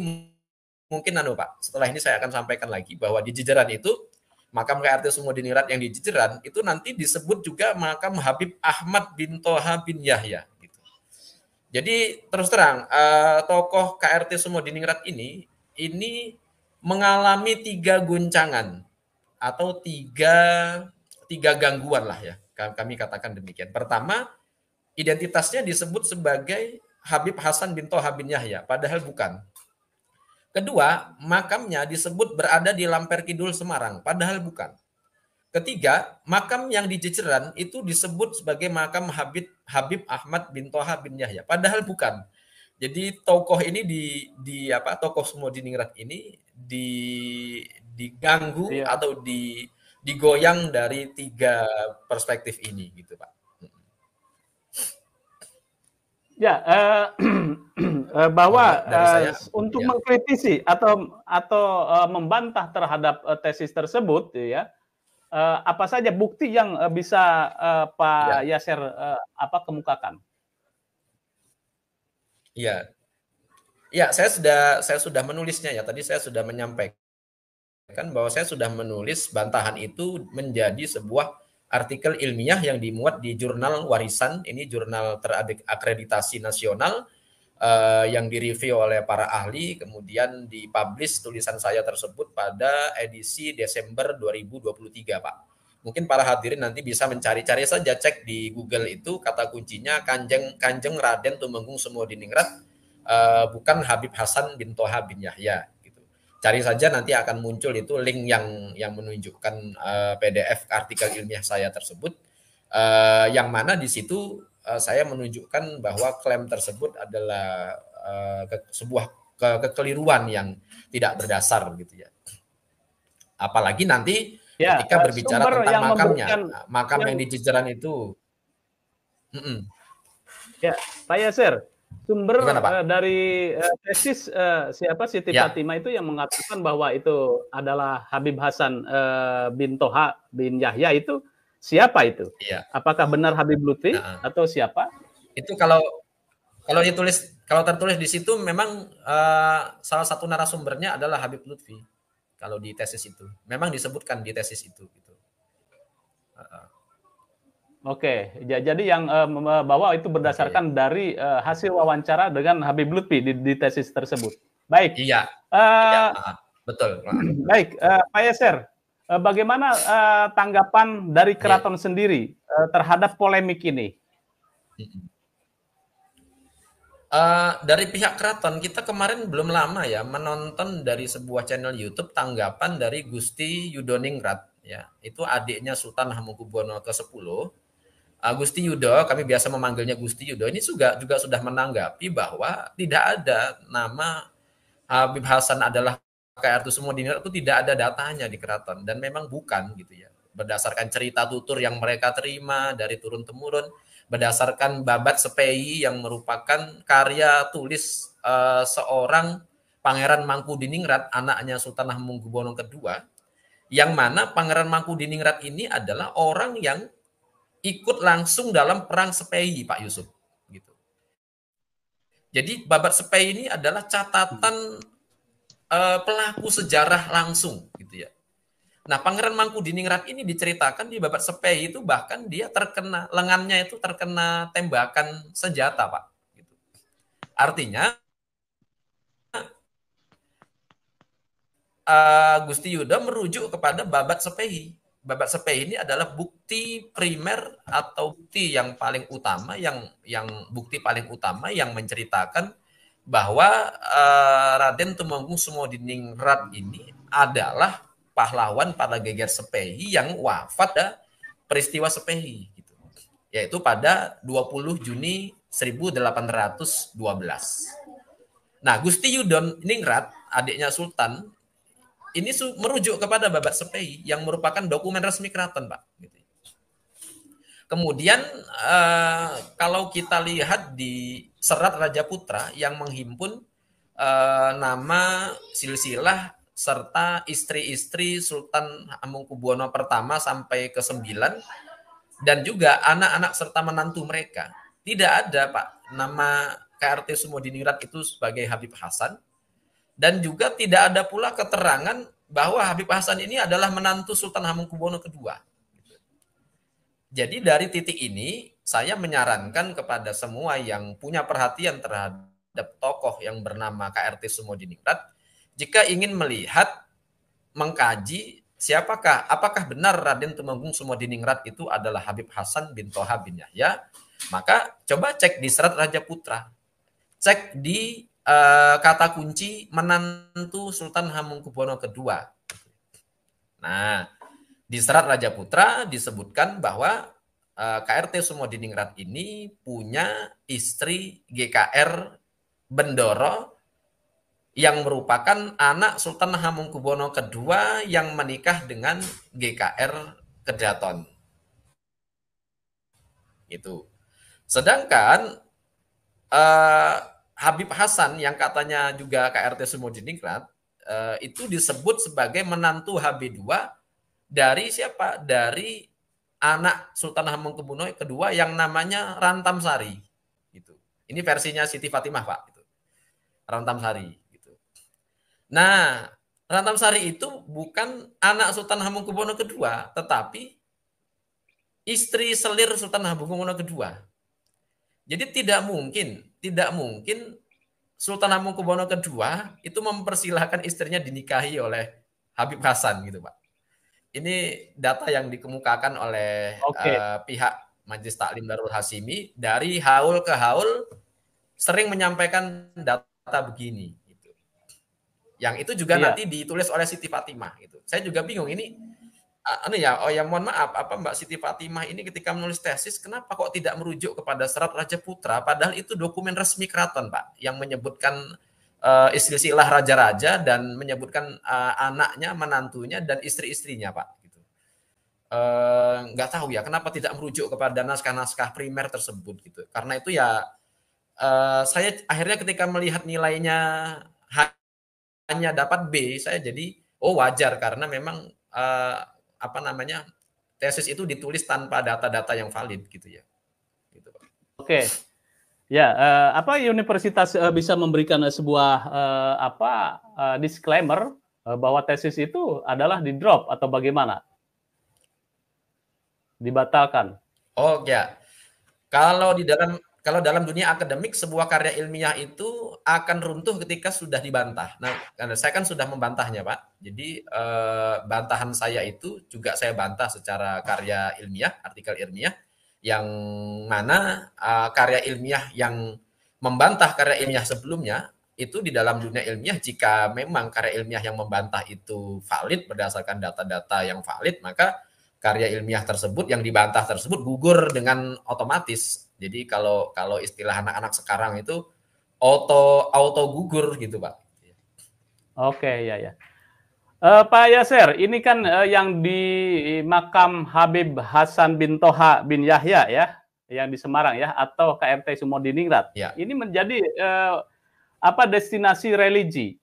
mungkin Pak, setelah ini saya akan sampaikan lagi bahwa di Jejeran itu makam KRT Sumodiningrat yang di Jejeran itu nanti disebut juga makam Habib Ahmad bin Toha bin Yahya. Jadi terus terang tokoh KRT Sumodiningrat ini mengalami 3 guncangan atau tiga gangguan lah ya, kami katakan demikian. Pertama, identitasnya disebut sebagai Habib Hasan bin Toha bin Yahya, padahal bukan. Kedua, makamnya disebut berada di Lamper Kidul Semarang, padahal bukan. Ketiga, makam yang di Jejeran itu disebut sebagai makam Habib Ahmad bin Toha bin Yahya, padahal bukan. Jadi tokoh ini tokoh Sumodiningrat ini diganggu atau digoyang dari 3 perspektif ini, gitu Pak. Ya, bahwa untuk mengkritisi atau membantah terhadap tesis tersebut, ya, apa saja bukti yang bisa Pak Yasser kemukakan? Iya, ya saya sudah menulisnya ya. Tadi saya sudah menyampaikan bahwa saya sudah menulis bantahan itu menjadi sebuah artikel ilmiah yang dimuat di jurnal Warisan. Ini jurnal terakreditasi nasional yang direview oleh para ahli, kemudian dipublish tulisan saya tersebut pada edisi Desember 2023, Pak. Mungkin para hadirin nanti bisa mencari-cari saja, cek di Google itu kata kuncinya Kanjeng Raden Tumenggung Sumodiningrat, bukan Habib Hasan bin Toha bin Yahya. Gitu. Cari saja nanti akan muncul itu link yang menunjukkan PDF artikel ilmiah saya tersebut, yang mana di situ saya menunjukkan bahwa klaim tersebut adalah sebuah kekeliruan yang tidak berdasar gitu ya. Apalagi nanti ketika berbicara tentang makamnya, makam yang di Jejeran itu. Ya, Pak Yasser, sumber dari tesis Siti Fatimah itu yang mengatakan bahwa itu adalah Habib Hasan bin Toha bin Yahya itu siapa itu? Iya. Apakah benar Habib Lutfi atau siapa? Itu kalau tertulis di situ memang salah satu narasumbernya adalah Habib Lutfi. Kalau di tesis itu memang disebutkan di tesis itu. Gitu. Oke, jadi yang bahwa itu berdasarkan dari hasil wawancara dengan Habib Lutfi di tesis tersebut. Baik. Iya. Betul. Baik, Pak Yasser, bagaimana tanggapan dari keraton sendiri terhadap polemik ini? Dari pihak keraton, kita kemarin belum lama ya menonton dari sebuah channel YouTube tanggapan dari Gusti Yudoningrat, ya, itu adiknya Sultan Hamengkubuwono ke-10. Gusti Yudo, kami biasa memanggilnya Gusti Yudo, ini juga sudah menanggapi bahwa tidak ada nama Habib Hasan adalah KR Sumodiningrat, itu tidak ada datanya di keraton dan memang bukan gitu ya. Berdasarkan cerita tutur yang mereka terima dari turun-temurun, berdasarkan Babat Sepei yang merupakan karya tulis seorang Pangeran Mangkudiningrat, anaknya Sultan Hamengkubuwono II, yang mana Pangeran Mangkudiningrat ini adalah orang yang ikut langsung dalam perang Sepei, Pak Yusuf. Gitu. Jadi Babat Sepei ini adalah catatan pelaku sejarah langsung, gitu ya. Nah, Pangeran Mangkudiningrat ini diceritakan di Babat Sepei itu bahkan dia terkena, lengannya itu terkena tembakan senjata, Pak. Gitu. Artinya, Gusti Yuda merujuk kepada Babat Sepei. Babat Sepei ini adalah bukti primer atau bukti yang paling utama, bukti paling utama yang menceritakan bahwa Raden Tumenggung Sumodiningrat ini adalah pahlawan pada geger Sepei yang wafat pada peristiwa Sepei, gitu. Yaitu pada 20 Juni 1812. Nah, Gusti Yudoningrat, adiknya Sultan, ini merujuk kepada Babat Sepei yang merupakan dokumen resmi keraton, Pak. Gitu. Kemudian kalau kita lihat di Serat Raja Putra yang menghimpun nama silsilah serta istri-istri Sultan Hamengkubuwono I sampai ke-9 dan juga anak-anak serta menantu mereka. Tidak ada, Pak, nama KRT Sumodiningrat itu sebagai Habib Hasan, dan juga tidak ada pula keterangan bahwa Habib Hasan ini adalah menantu Sultan Hamengkubuwono II. Jadi dari titik ini saya menyarankan kepada semua yang punya perhatian terhadap tokoh yang bernama KRT Sumodiningrat, jika ingin melihat, mengkaji apakah benar Raden Tumenggung Sumodiningrat itu adalah Habib Hasan bin Toha bin Yahya, maka coba cek di Serat Raja Putra, cek di kata kunci menantu Sultan Hamengkubuwono II. Nah, di Serat Raja Putra disebutkan bahwa KRT Sumodiningrat ini punya istri GKR Bendoro yang merupakan anak Sultan Hamengkubuwono II yang menikah dengan GKR Kedaton. Itu. Sedangkan Habib Hasan yang katanya juga KRT Sumodiningrat itu disebut sebagai menantu HB2 dari siapa? Dari anak Sultan Hamengkubuwono kedua yang namanya Rantamsari. Gitu. Ini versinya Siti Fatimah, Pak. Gitu. Rantamsari. Gitu. Nah, Rantamsari itu bukan anak Sultan Hamengkubuwono kedua, tetapi istri selir Sultan Hamengkubuwono kedua. Jadi tidak mungkin Sultan Hamengkubuwono kedua itu mempersilahkan istrinya dinikahi oleh Habib Hasan gitu, Pak. Ini data yang dikemukakan oleh pihak Majelis Taklim Darul Hashimi, dari haul ke haul sering menyampaikan data begini gitu. Yang itu juga nanti ditulis oleh Siti Fatimah gitu. Saya juga bingung ini mohon maaf, Mbak Siti Fatimah ini ketika menulis tesis, kenapa kok tidak merujuk kepada Serat Raja Putra, padahal itu dokumen resmi keraton, Pak, yang menyebutkan silsilah raja-raja dan menyebutkan anaknya, menantunya, dan istri-istrinya, Pak. Gitu. Nggak tahu ya, kenapa tidak merujuk kepada naskah-naskah primer tersebut, gitu. Karena itu ya, saya akhirnya ketika melihat nilainya hanya dapat B, saya jadi, wajar, karena memang tesis itu ditulis tanpa data-data yang valid gitu ya. Gitu, Pak. Oke. Ya, apa universitas bisa memberikan sebuah disclaimer bahwa tesis itu adalah di drop atau bagaimana? Dibatalkan. Oh ya. Kalau dalam dunia akademik, sebuah karya ilmiah itu akan runtuh ketika sudah dibantah. Nah, saya kan sudah membantahnya, Pak. Jadi, bantahan saya itu juga saya bantah secara karya ilmiah, artikel ilmiah, yang mana karya ilmiah yang membantah karya ilmiah sebelumnya, itu di dalam dunia ilmiah, jika memang karya ilmiah yang membantah itu valid, berdasarkan data-data yang valid, maka karya ilmiah tersebut, yang dibantah tersebut, gugur dengan otomatis. Jadi kalau istilah anak-anak sekarang itu auto gugur gitu, Pak. Oke, ya. Pak Yasser, ini kan yang di makam Habib Hasan bin Toha bin Yahya ya, yang di Semarang ya, atau KRT Sumodiningrat. Ya. Ini menjadi destinasi religi.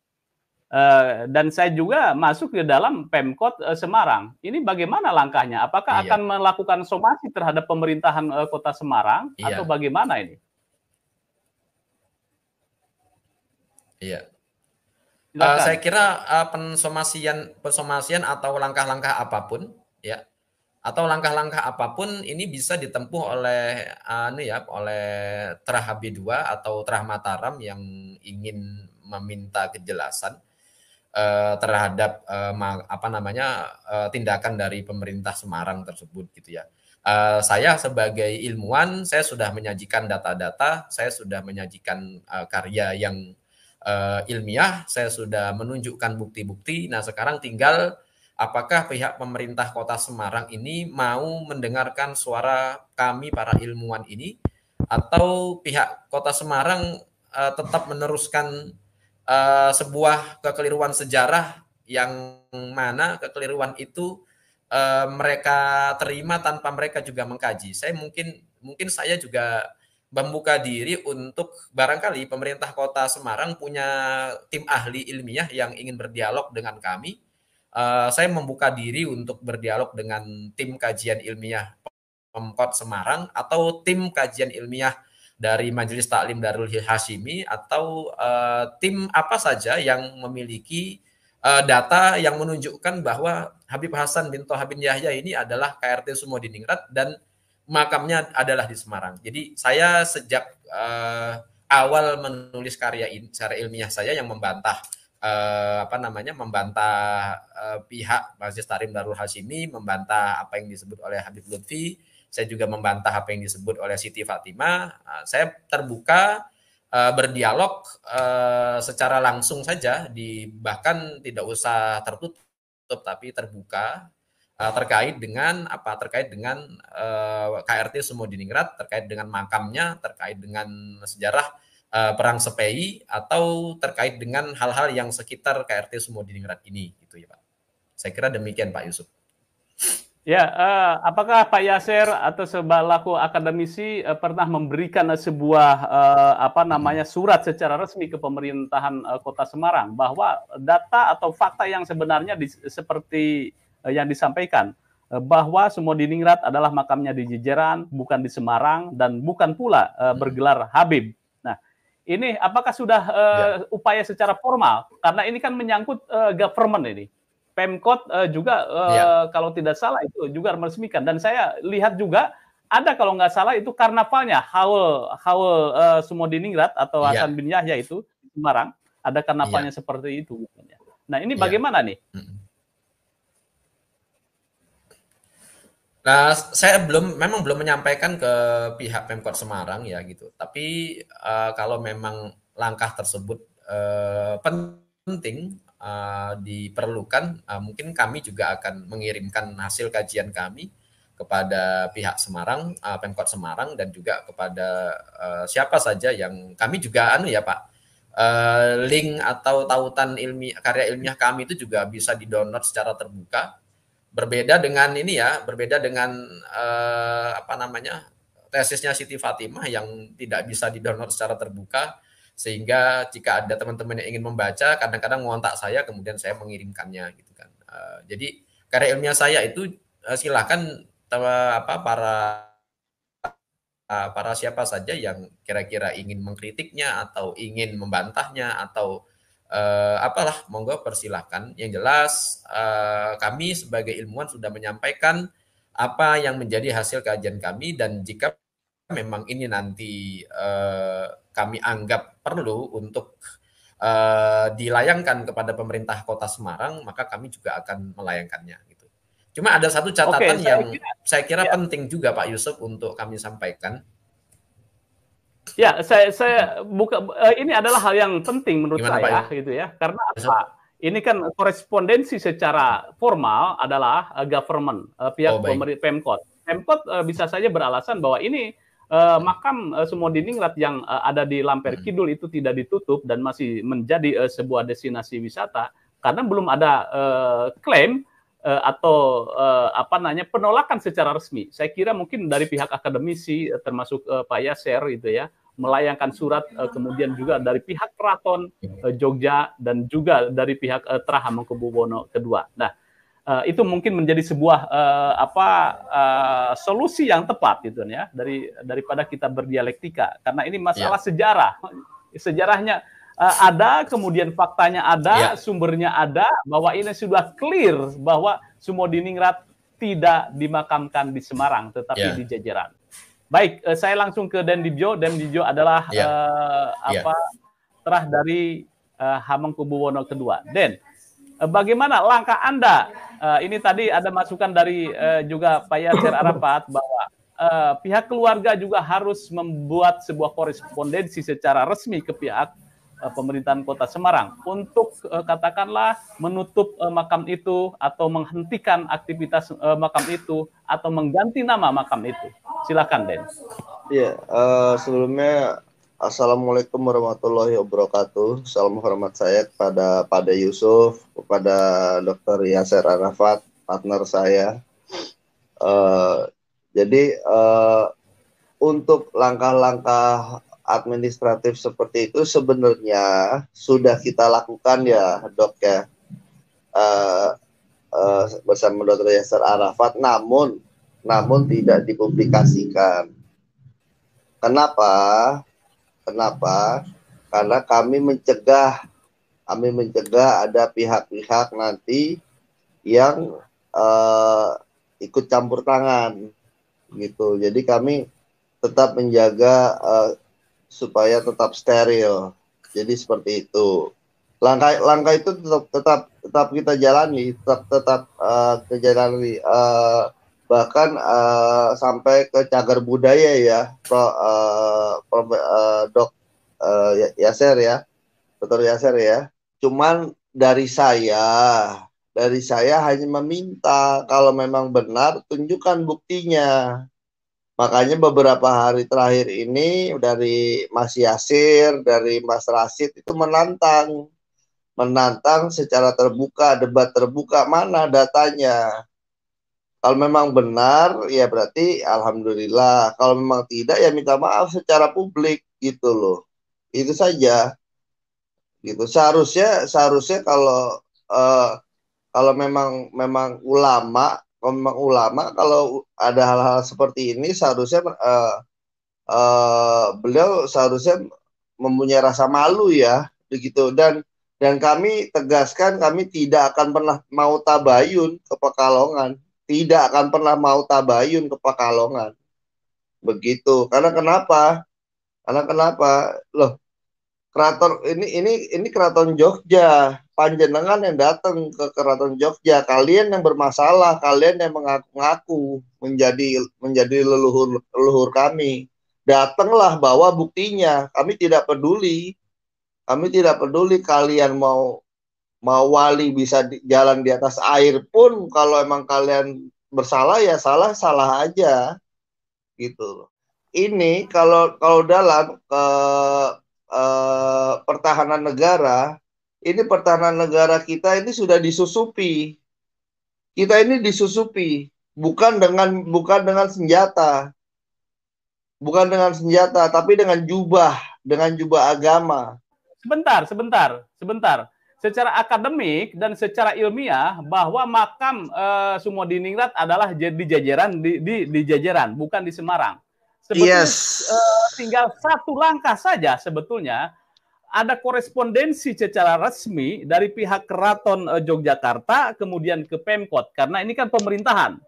Dan saya juga masuk ke dalam Pemkot Semarang. Ini bagaimana langkahnya? Apakah akan melakukan somasi terhadap pemerintahan Kota Semarang atau bagaimana ini? Iya. Saya kira pensomasian atau langkah-langkah apapun ya, atau langkah-langkah apapun ini bisa ditempuh oleh oleh Terah HB2 atau Terah Mataram yang ingin meminta kejelasan terhadap tindakan dari pemerintah Semarang tersebut gitu ya. Saya sebagai ilmuwan, saya sudah menyajikan data-data, saya sudah menyajikan karya yang ilmiah, saya sudah menunjukkan bukti-bukti. Nah, sekarang tinggal apakah pihak pemerintah Kota Semarang ini mau mendengarkan suara kami para ilmuwan ini, atau pihak Kota Semarang tetap meneruskan sebuah kekeliruan sejarah yang mana kekeliruan itu mereka terima tanpa mereka juga mengkaji. Saya mungkin saya juga membuka diri untuk barangkali pemerintah Kota Semarang punya tim ahli ilmiah yang ingin berdialog dengan kami. Saya membuka diri untuk berdialog dengan tim kajian ilmiah Pemkot Semarang atau tim kajian ilmiah dari Majelis Taklim Darul Hashimi, atau tim apa saja yang memiliki data yang menunjukkan bahwa Habib Hasan bin Toha bin Yahya ini adalah KRT Sumodiningrat dan makamnya adalah di Semarang. Jadi saya sejak awal menulis karya ilmiah saya yang membantah pihak Majelis Taklim Darul Hashimi, membantah apa yang disebut oleh Habib Lutfi. Saya juga membantah apa yang disebut oleh Siti Fatimah. Saya terbuka berdialog secara langsung saja, bahkan tidak usah tertutup tapi terbuka terkait dengan KRT Sumodiningrat, terkait dengan makamnya, terkait dengan sejarah Perang Sepei, atau terkait dengan hal-hal yang sekitar KRT Sumodiningrat ini gitu ya, Pak. Saya kira demikian, Pak Yusuf. Ya, apakah Pak Yasser atau selaku akademisi pernah memberikan sebuah surat secara resmi ke pemerintahan Kota Semarang bahwa data atau fakta yang sebenarnya seperti yang disampaikan bahwa Sumodiningrat adalah makamnya di Jejeran, bukan di Semarang, dan bukan pula bergelar Habib. Nah, ini apakah sudah upaya secara formal? Karena ini kan menyangkut government ini. Pemkot juga kalau tidak salah itu juga meresmikan. Dan saya lihat juga ada kalau nggak salah itu karnavalnya Haul Sumodiningrat atau Hasan bin Yahya itu di Semarang. Ada karnavalnya seperti itu. Nah, ini bagaimana nih? Nah, saya memang belum menyampaikan ke pihak Pemkot Semarang ya gitu. Tapi kalau memang langkah tersebut penting, diperlukan, mungkin kami juga akan mengirimkan hasil kajian kami kepada pihak Semarang, Pemkot Semarang, dan juga kepada siapa saja yang kami juga ya Pak, link atau tautan karya ilmiah kami itu juga bisa di-download secara terbuka. Berbeda dengan ini ya, berbeda dengan tesisnya Siti Fatimah yang tidak bisa di-download secara terbuka, sehingga jika ada teman-teman yang ingin membaca, kadang-kadang ngontak saya, kemudian saya mengirimkannya gitu kan. Jadi karya ilmiah saya itu silakan para siapa saja yang kira-kira ingin mengkritiknya atau ingin membantahnya atau monggo persilahkan. Yang jelas kami sebagai ilmuwan sudah menyampaikan apa yang menjadi hasil kajian kami, dan jika memang ini nanti kami anggap perlu untuk dilayangkan kepada pemerintah Kota Semarang, maka kami juga akan melayangkannya gitu. Cuma ada satu catatan saya kira penting juga Pak Yusuf untuk kami sampaikan. Ya, saya buka ini adalah hal yang penting menurut saya gitu ya. Karena apa? Ini kan korespondensi secara formal adalah government, pihak pemerintah Pemkot. Pemkot bisa saja beralasan bahwa ini makam Sumodiningrat yang ada di Lamper Kidul itu tidak ditutup dan masih menjadi sebuah destinasi wisata karena belum ada klaim atau penolakan secara resmi. Saya kira mungkin dari pihak akademisi termasuk Pak Yasser itu ya melayangkan surat, kemudian juga dari pihak Keraton Jogja dan juga dari pihak Tra Hamengkubuwono II. Nah, itu mungkin menjadi sebuah solusi yang tepat gitu ya daripada kita berdialektika, karena ini masalah sejarahnya ada, kemudian faktanya ada, sumbernya ada, bahwa ini sudah clear bahwa Sumodiningrat tidak dimakamkan di Semarang, tetapi di Jejeran. Baik, saya langsung ke Den Dibyo. Den Dibyo adalah terah dari Hamengkubuwono II. Den, bagaimana langkah Anda? Ini tadi ada masukan dari juga Pak Yasser Arafat bahwa pihak keluarga juga harus membuat sebuah korespondensi secara resmi ke pihak pemerintahan Kota Semarang untuk katakanlah menutup makam itu atau menghentikan aktivitas makam itu atau mengganti nama makam itu. Silakan, Den. Iya, sebelumnya Assalamualaikum warahmatullahi wabarakatuh. Salam hormat saya kepada Pak Yusuf, kepada Dr. Yasser Arafat, partner saya. Jadi untuk langkah-langkah administratif seperti itu sebenarnya sudah kita lakukan ya Dok ya, bersama Dr. Yasser Arafat, namun tidak dipublikasikan. Kenapa? Karena kami mencegah ada pihak-pihak nanti yang ikut campur tangan gitu. Jadi kami tetap menjaga supaya tetap steril. Jadi seperti itu. Langkah itu tetap kita jalani, tetap kita jalani. Bahkan sampai ke cagar budaya ya, Dok Yasser ya, Dr. Yasser ya. Cuman dari saya hanya meminta kalau memang benar tunjukkan buktinya. Makanya beberapa hari terakhir ini dari Mas Yasir, dari Mas Rasid itu menantang secara terbuka, debat terbuka, mana datanya. Kalau memang benar ya berarti alhamdulillah, kalau memang tidak ya minta maaf secara publik gitu loh. Itu saja. Gitu. Seharusnya kalau Kalau memang ulama, kalau ada hal-hal seperti ini seharusnya beliau seharusnya mempunyai rasa malu ya, begitu. Dan kami tegaskan kami tidak akan pernah mau tabayun ke Pekalongan, tidak akan pernah mau tabayun ke Pekalongan, begitu. Karena kenapa? Loh, keraton ini keraton Jogja, panjenengan yang datang ke keraton Jogja, kalian yang bermasalah, kalian yang mengaku-ngaku menjadi leluhur kami. Datanglah bawa buktinya. Kami tidak peduli kalian mau wali bisa jalan di atas air pun, kalau emang kalian bersalah ya salah aja gitu. Ini kalau dalam pertahanan negara, ini pertahanan negara kita ini sudah disusupi. Kita ini disusupi bukan dengan senjata. Bukan dengan senjata, tapi dengan jubah agama. Sebentar. Secara akademik dan secara ilmiah bahwa makam Sumodiningrat adalah di Jajaran, bukan di Semarang. Sebetulnya tinggal satu langkah saja sebetulnya ada korespondensi secara resmi dari pihak Keraton Yogyakarta kemudian ke Pemkot, karena ini kan pemerintahan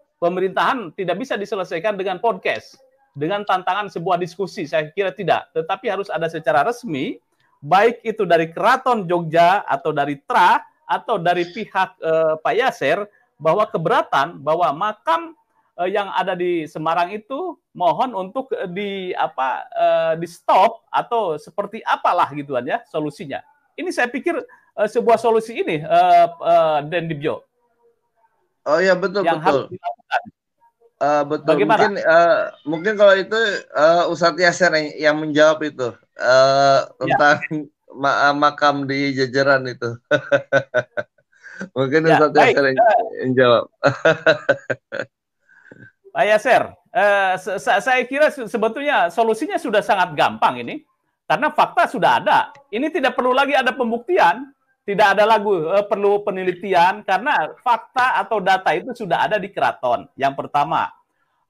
tidak bisa diselesaikan dengan podcast, dengan tantangan sebuah diskusi, saya kira tidak, tetapi harus ada secara resmi, baik itu dari Keraton Jogja atau dari Tra atau dari pihak Pak Yasser, bahwa keberatan bahwa makam yang ada di Semarang itu mohon untuk di stop atau seperti apalah gituan ya solusinya. Ini saya pikir sebuah solusi ini Den Dibjo. Oh ya, betul. Harus dilakukan. Betul. Bagaimana? Mungkin kalau itu Ustadz Yasser yang menjawab itu tentang makam di Jajaran itu. Mungkin Ustadz Yasser yang jawab. Pak Yasser, saya kira sebetulnya solusinya sudah sangat gampang ini, karena fakta sudah ada. Ini tidak perlu lagi ada pembuktian, tidak ada perlu penelitian, karena fakta atau data itu sudah ada di keraton. Yang pertama,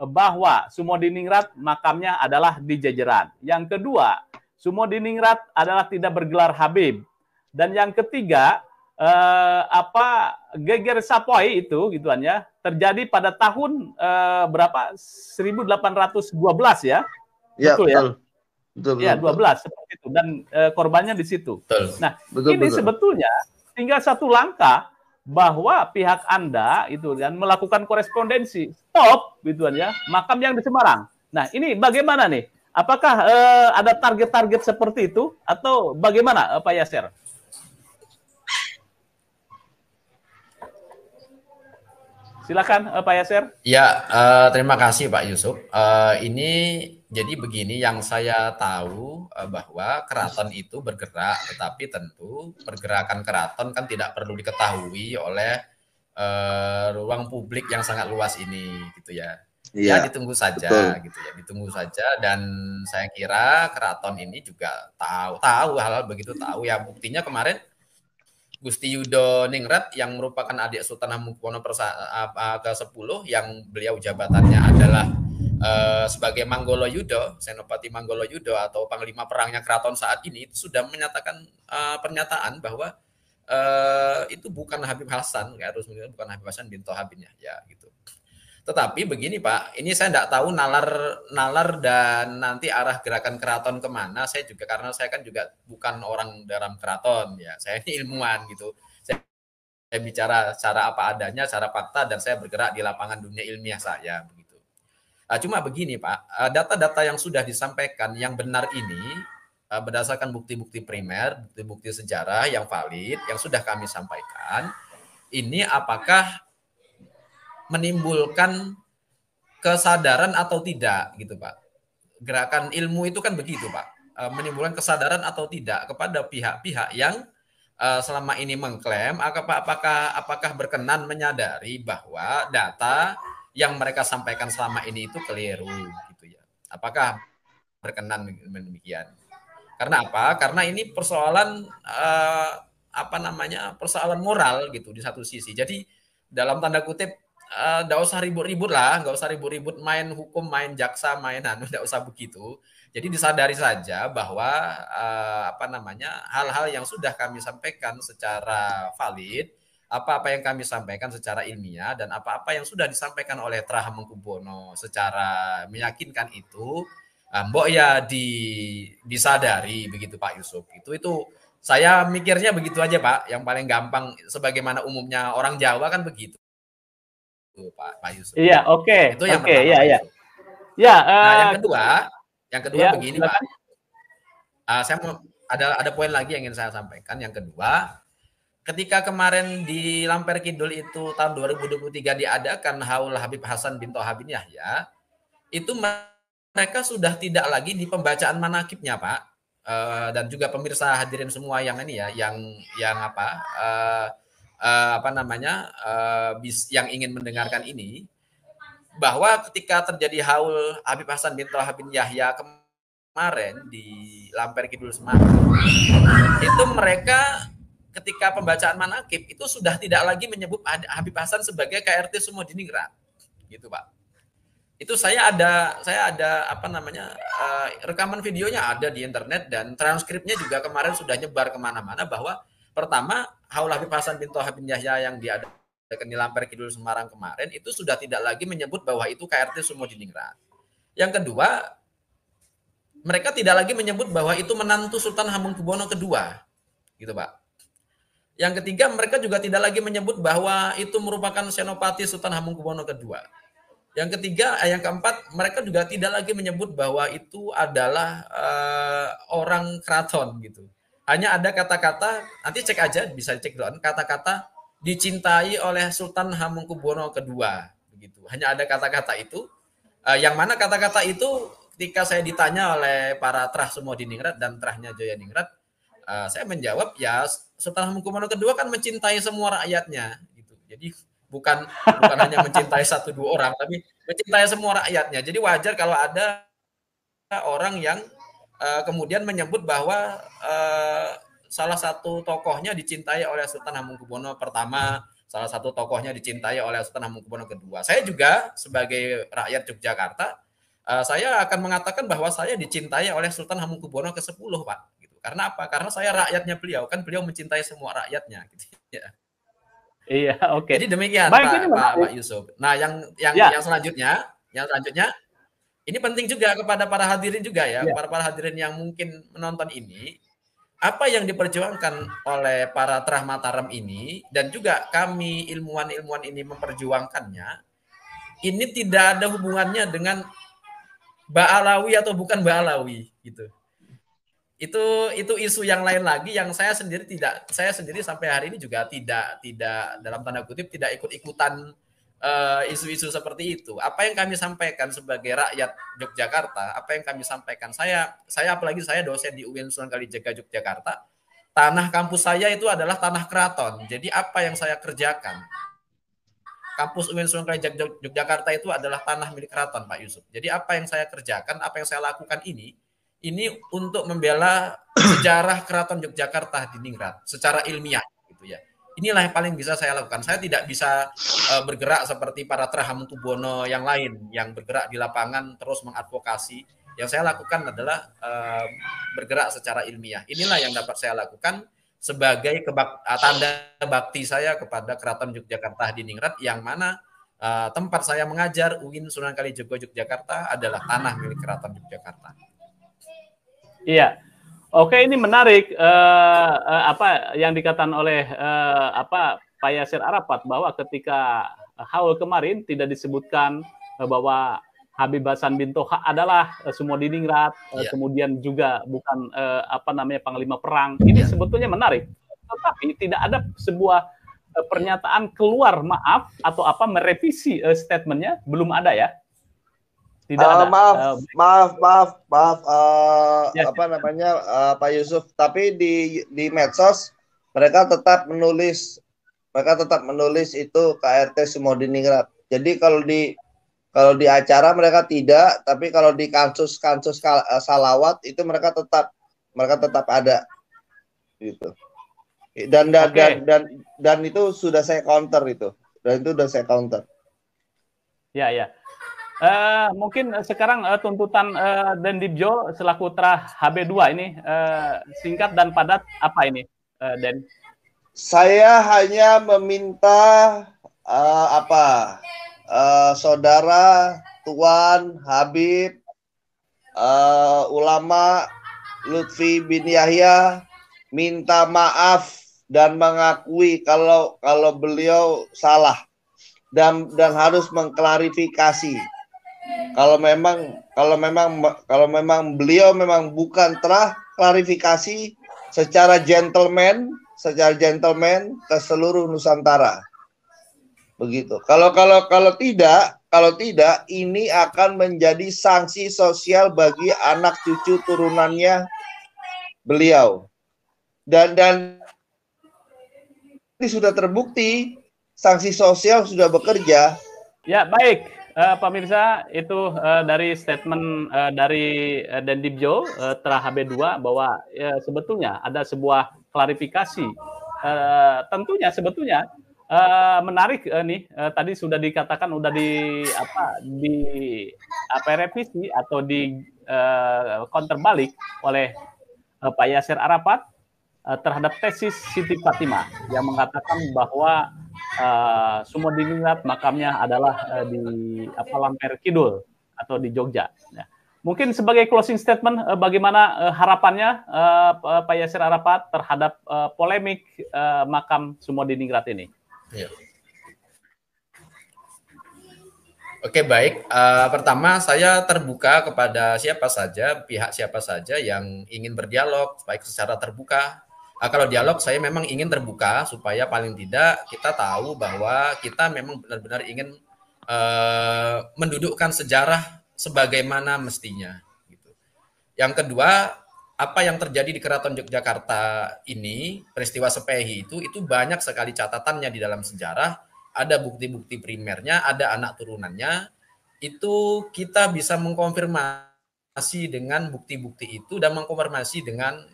bahwa Sumodiningrat makamnya adalah di Jajaran. Yang kedua, Sumodiningrat adalah tidak bergelar Habib. Dan yang ketiga, geger Sapoi itu gituan ya terjadi pada tahun berapa 1812 ya, betul ya? Betul. Ya 12 seperti itu, dan korbannya di situ. Nah, ini sebetulnya tinggal satu langkah bahwa pihak Anda itu kan melakukan korespondensi stop gituan ya makam yang di Semarang. Nah, ini bagaimana nih? Apakah ada target-target seperti itu atau bagaimana Pak Yasser? Silakan Pak Yasser. Ya, terima kasih Pak Yusuf. Ini jadi begini, yang saya tahu bahwa keraton itu bergerak, tetapi tentu pergerakan keraton kan tidak perlu diketahui oleh ruang publik yang sangat luas ini, gitu ya. Ya ditunggu saja, betul. Gitu ya, ditunggu saja. Dan saya kira keraton ini juga tahu hal-hal begitu, tahu ya. Buktinya kemarin Gusti Yudo Ningrat yang merupakan adik Sultan Hamengkubuwono ke-10 yang beliau jabatannya adalah sebagai Manggolo Yudo, Senopati Manggolo Yudo atau Panglima Perangnya Keraton saat ini, itu sudah menyatakan pernyataan bahwa itu bukan Habib Hasan, harus bukan Habib Hasan binto Habibnya ya gitu. Tetapi begini Pak, ini saya tidak tahu nalar dan nanti arah gerakan keraton kemana. Saya juga, karena saya kan juga bukan orang dalam keraton ya, saya ini ilmuwan gitu. Saya bicara secara apa adanya, secara fakta, dan saya bergerak di lapangan dunia ilmiah saya begitu. Cuma begini Pak, data-data yang sudah disampaikan yang benar ini berdasarkan bukti-bukti primer, bukti-bukti sejarah yang valid yang sudah kami sampaikan, ini apakah menimbulkan kesadaran atau tidak gitu Pak. Gerakan ilmu itu kan begitu Pak, menimbulkan kesadaran atau tidak kepada pihak-pihak yang selama ini mengklaim apakah berkenan menyadari bahwa data yang mereka sampaikan selama ini itu keliru gitu ya. Apakah berkenan demikian? Karena apa? Karena ini persoalan apa namanya persoalan moral gitu di satu sisi. Jadi dalam tanda kutip nggak usah ribut-ribut lah, nggak usah ribut-ribut main hukum, main jaksa, main nggak usah begitu. Jadi disadari saja bahwa apa namanya hal-hal yang sudah kami sampaikan secara valid, apa-apa yang kami sampaikan secara ilmiah dan apa-apa yang sudah disampaikan oleh Tra Hamengkubuwono secara meyakinkan itu, mbok ya disadari begitu Pak Yusuf. Itu saya mikirnya begitu aja Pak, yang paling gampang sebagaimana umumnya orang Jawa kan begitu. Pak Yusuf. Iya, oke. Itu yang oke, pertama. Iya, iya. Ya, Nah, yang kedua ya, begini silakan. Pak. Saya mau ada poin lagi yang ingin saya sampaikan. Yang kedua, ketika kemarin di Lamper Kidul itu tahun 2023 diadakan haul Habib Hasan bin Toha bin Yahya, itu mereka sudah tidak lagi di pembacaan manakibnya Pak. Dan juga pemirsa hadirin semua yang ini ya, yang apa namanya yang ingin mendengarkan ini, bahwa ketika terjadi haul Habib Hasan bin Toha bin Yahya kemarin di Lamper Kidul Semarang, itu mereka ketika pembacaan manakib itu sudah tidak lagi menyebut Habib Hasan sebagai KRT Sumodiningrat, gitu Pak. Itu saya ada apa namanya rekaman videonya ada di internet dan transkripnya juga kemarin sudah nyebar kemana-mana bahwa pertama haul Habib Hasan bin Toha bin Yahya yang diadakan di Lamper Kidul Semarang kemarin itu sudah tidak lagi menyebut bahwa itu KRT Sumodiningrat. Yang kedua, mereka tidak lagi menyebut bahwa itu menantu Sultan Hamengkubuwono II, gitu Pak. Yang ketiga, mereka juga tidak lagi menyebut bahwa itu merupakan senopati Sultan Hamengkubuwono II. Yang ketiga, yang keempat, mereka juga tidak lagi menyebut bahwa itu adalah orang keraton gitu. Hanya ada kata-kata, nanti cek aja, bisa cek dulu, kata-kata dicintai oleh Sultan Hamengkubuwono II begitu. Hanya ada kata-kata itu, yang mana kata-kata itu ketika saya ditanya oleh para Trah Sumodiningrat dan Trahnya Joyoningrat, saya menjawab ya Sultan Hamengkubuwono II kan mencintai semua rakyatnya gitu. Jadi bukan hanya mencintai 1-2 orang, tapi mencintai semua rakyatnya. Jadi wajar kalau ada orang yang kemudian menyebut bahwa salah satu tokohnya dicintai oleh Sultan Hamengkubuwono pertama, salah satu tokohnya dicintai oleh Sultan Hamengkubuwono II. Saya juga sebagai rakyat Yogyakarta, saya akan mengatakan bahwa saya dicintai oleh Sultan Hamengkubuwono ke-10, Pak. Gitu. Karena apa? Karena saya rakyatnya beliau, kan beliau mencintai semua rakyatnya. Gitu. Ya. Iya, oke. Jadi demikian Pak Yusuf. Nah, yang selanjutnya ini penting juga kepada para hadirin juga ya, para hadirin yang mungkin menonton ini, apa yang diperjuangkan oleh para Trah Mataram ini dan juga kami ilmuwan-ilmuwan ini memperjuangkannya, ini tidak ada hubungannya dengan Ba'alawi atau bukan Ba'alawi gitu. Itu isu yang lain lagi yang saya sendiri sampai hari ini juga tidak dalam tanda kutip tidak ikut-ikutan isu-isu seperti itu. Apa yang kami sampaikan sebagai rakyat Yogyakarta, apa yang kami sampaikan, saya apalagi saya dosen di UIN Sunan Kalijaga Yogyakarta, tanah kampus saya itu adalah tanah keraton. Jadi apa yang saya kerjakan, kampus UIN Sunan Kalijaga Yogyakarta itu adalah tanah milik keraton, Pak Yusuf. Jadi apa yang saya kerjakan, apa yang saya lakukan ini untuk membela sejarah Keraton Yogyakarta di Ningrat secara ilmiah gitu ya. Inilah yang paling bisa saya lakukan. Saya tidak bisa bergerak seperti para Trah Hamengkubuwono yang lain yang bergerak di lapangan terus mengadvokasi. Yang saya lakukan adalah bergerak secara ilmiah. Inilah yang dapat saya lakukan sebagai tanda bakti saya kepada Keraton Yogyakarta di Ningrat, yang mana tempat saya mengajar UIN Sunan Kalijaga Yogyakarta adalah tanah milik Keraton Yogyakarta. Iya, oke, ini menarik apa yang dikatakan oleh Pak Yasir Arafat bahwa ketika haul kemarin tidak disebutkan bahwa Habib Hasan bin Toha adalah Sumodiningrat, kemudian juga bukan panglima perang. Ini sebetulnya menarik, tetapi tidak ada sebuah pernyataan keluar maaf atau merevisi statementnya, belum ada ya. Tidak ada. Maaf, apa namanya Pak Yusuf, tapi di medsos mereka tetap menulis itu KRT Sumodiningrat. Jadi kalau di acara mereka tidak, tapi kalau di kasus salawat itu mereka tetap ada gitu. Dan itu sudah saya counter itu. Dan itu sudah saya counter. Ya, ya. Mungkin sekarang tuntutan Dendibjo selaku Tra HB2 ini singkat dan padat apa ini, Den? Saya hanya meminta saudara Tuan Habib ulama Lutfi bin Yahya minta maaf dan mengakui kalau beliau salah dan harus mengklarifikasi kalau memang beliau memang bukan telah klarifikasi secara gentleman ke seluruh Nusantara. Begitu. Kalau tidak ini akan menjadi sanksi sosial bagi anak cucu turunannya beliau. Dan ini sudah terbukti, sanksi sosial sudah bekerja. Ya, baik. Pemirsa, itu dari statement dari Dendibjo Tra HB2 bahwa sebetulnya ada sebuah klarifikasi. Tentunya sebetulnya menarik nih tadi sudah dikatakan udah revisi atau di counter balik oleh Pak Yasser Arafat terhadap tesis Siti Fatimah yang mengatakan bahwa Sumodiningrat makamnya adalah di Lamper Kidul atau di Jogja. Ya. Mungkin sebagai closing statement, bagaimana harapannya Pak Yasser Arafat terhadap polemik makam Sumodiningrat ini? Ya. Oke, baik. Pertama, saya terbuka kepada pihak siapa saja yang ingin berdialog, baik secara terbuka. Kalau dialog, saya memang ingin terbuka supaya paling tidak kita tahu bahwa kita memang benar-benar ingin mendudukkan sejarah sebagaimana mestinya. Gitu. Yang kedua, apa yang terjadi di Keraton Yogyakarta ini, peristiwa Sepehi itu banyak sekali catatannya di dalam sejarah, ada bukti-bukti primernya, ada anak turunannya, itu kita bisa mengkonfirmasi dengan bukti-bukti itu dan mengkonfirmasi dengan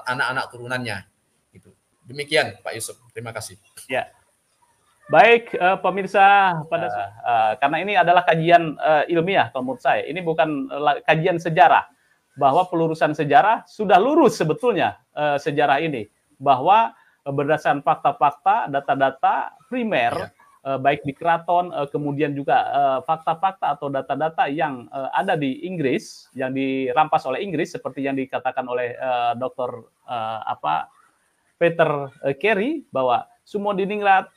anak-anak turunannya. Gitu. Demikian Pak Yusuf, terima kasih. Ya. Baik, pemirsa, karena ini adalah kajian ilmiah kalau menurut saya. Ini bukan kajian sejarah. Bahwa pelurusan sejarah sudah lurus sebetulnya sejarah ini. Bahwa berdasarkan fakta-fakta, data-data primer, baik di keraton, kemudian juga fakta-fakta atau data-data yang ada di Inggris, yang dirampas oleh Inggris, seperti yang dikatakan oleh Dr. Peter Carey, bahwa Sumodiningrat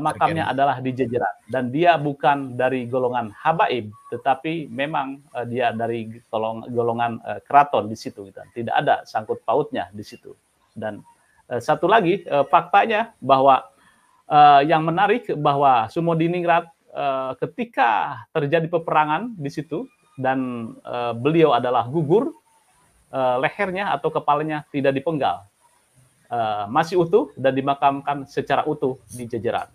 makamnya adalah di Jejeran dan dia bukan dari golongan habaib tetapi memang dia dari golongan keraton di situ gitu. Tidak ada sangkut pautnya di situ. Dan satu lagi faktanya bahwa yang menarik bahwa Sumodiningrat ketika terjadi peperangan di situ dan beliau adalah gugur, lehernya atau kepalanya tidak dipenggal. Masih utuh dan dimakamkan secara utuh di Jejeran.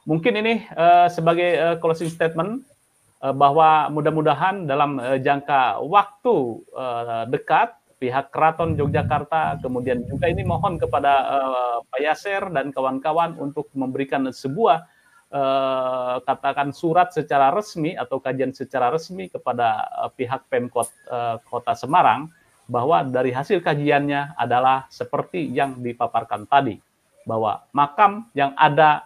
Mungkin ini sebagai closing statement bahwa mudah-mudahan dalam jangka waktu dekat pihak Keraton Yogyakarta, kemudian juga ini mohon kepada Pak Yasser dan kawan-kawan untuk memberikan sebuah katakan surat secara resmi atau kajian secara resmi kepada pihak Pemkot Kota Semarang, bahwa dari hasil kajiannya adalah seperti yang dipaparkan tadi, bahwa makam yang ada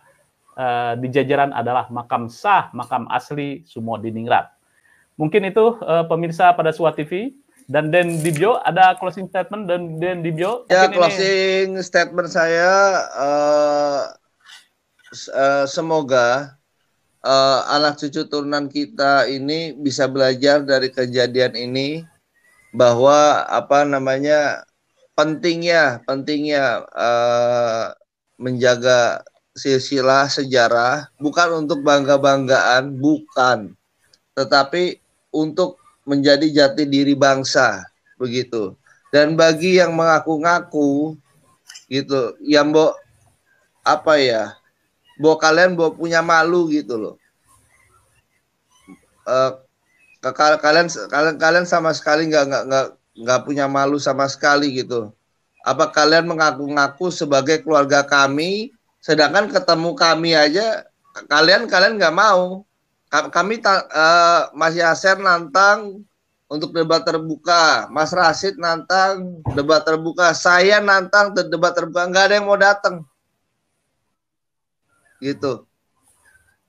di Jejeran adalah makam sah, makam asli Sumodiningrat. Mungkin itu pemirsa pada Suwa TV. Dan Dendibjo, ada closing statement dan Dendibjo? Ya, closing statement saya, semoga anak cucu turunan kita ini bisa belajar dari kejadian ini, bahwa pentingnya menjaga silsilah sejarah bukan untuk bangga-banggaan, bukan, tetapi untuk menjadi jati diri bangsa, begitu. Dan bagi yang mengaku-ngaku gitu, yang kalian punya malu gitu loh. Kalian sama sekali nggak punya malu sama sekali gitu. Apa kalian mengaku-ngaku sebagai keluarga kami, sedangkan ketemu kami aja kalian nggak mau. Kami Mas Yaser nantang untuk debat terbuka, Mas Rashid nantang debat terbuka, saya nantang debat terbuka, nggak ada yang mau datang. Gitu.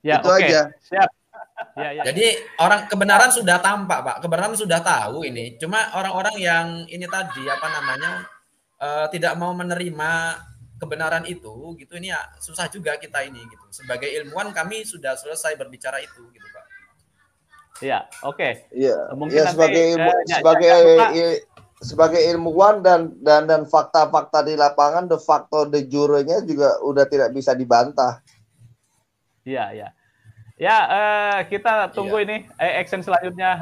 Ya, itu aja. Siap. Ya. Jadi kebenaran sudah tampak, Pak. Kebenaran sudah tahu ini. Cuma orang-orang yang ini tadi tidak mau menerima kebenaran itu, gitu. Ini ya susah juga kita ini, gitu. Sebagai ilmuwan kami sudah selesai berbicara itu, gitu, Pak. Iya, oke. Iya. Mungkin Ya, sebagai ilmuwan dan fakta-fakta di lapangan, de facto de jure-nya juga udah tidak bisa dibantah. Iya. Ya, kita tunggu ini action selanjutnya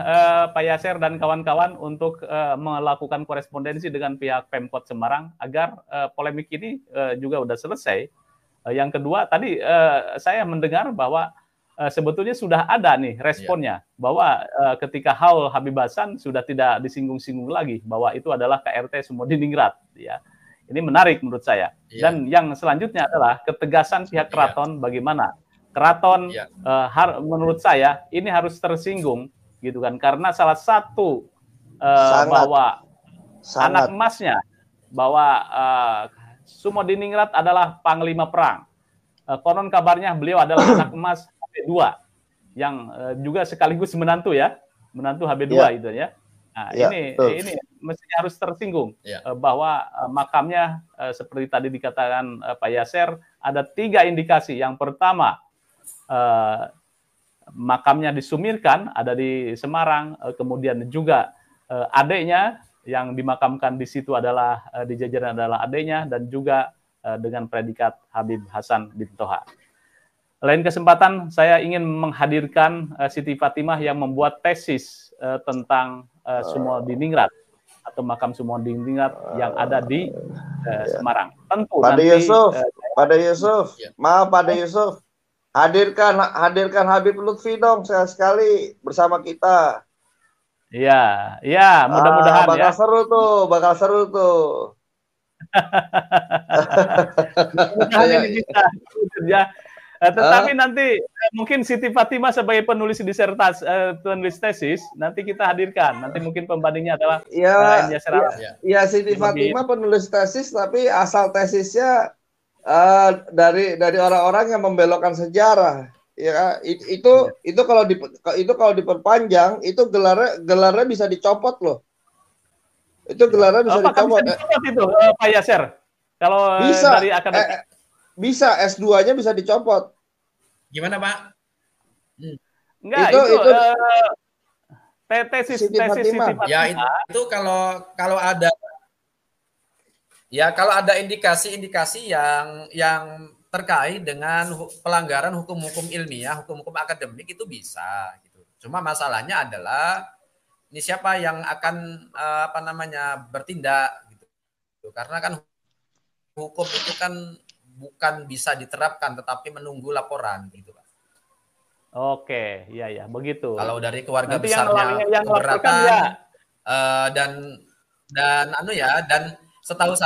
Pak Yaser dan kawan-kawan untuk melakukan korespondensi dengan pihak Pemkot Semarang agar polemik ini juga udah selesai. Yang kedua, tadi saya mendengar bahwa sebetulnya sudah ada nih responnya bahwa ketika haul Habib Hasan sudah tidak disinggung-singgung lagi bahwa itu adalah KRT Sumodiningrat. Ya, ini menarik menurut saya. Dan yang selanjutnya adalah ketegasan pihak keraton bagaimana. Keraton menurut saya ini harus tersinggung gitu kan, karena salah satu bahwa anak emasnya bahwa Sumodiningrat adalah panglima perang. Konon kabarnya beliau adalah anak emas HB2 yang juga sekaligus menantu HB2 itu ya. Nah, ini mestinya harus tersinggung bahwa makamnya seperti tadi dikatakan Pak Yaser ada 3 indikasi. Yang pertama, makamnya disumirkan ada di Semarang, kemudian juga adiknya yang dimakamkan di situ adalah di jajaran adalah adiknya, dan juga dengan predikat Habib Hasan bin Toha. Lain kesempatan saya ingin menghadirkan Siti Fatimah yang membuat tesis tentang Sumodiningrat atau makam Sumodiningrat yang ada di Semarang. Tentu Pada nanti Yusuf, maaf Pada Yusuf. Hadirkan Habib Lutfi dong sekali bersama kita. Iya, mudah-mudahan bakal seru tuh. Mudah-mudahan ini bisa ya. Tetapi nanti mungkin Siti Fatimah sebagai penulis disertasi, penulis tesis, nanti kita hadirkan. Nanti mungkin pembandingnya adalah Siti Fatimah penulis tesis, tapi asal tesisnya dari orang-orang yang membelokkan sejarah, ya itu kalau diperpanjang itu gelarnya bisa dicopot loh. Itu gelarnya bisa dicopot. Itu Pak Yaser. Kalau bisa, dari akademik bisa S2-nya bisa dicopot. Gimana, Pak? Enggak, itu tesis Siti Fatimah. Ya itu kalau ada indikasi-indikasi yang terkait dengan pelanggaran hukum-hukum ilmiah, hukum-hukum akademik itu bisa gitu. Cuma masalahnya adalah ini siapa yang akan bertindak gitu. Karena kan hukum itu kan bukan bisa diterapkan tetapi menunggu laporan gitu, Pak. Oke, iya begitu. Kalau dari keluarga nanti besarnya yang keberatan dan setahu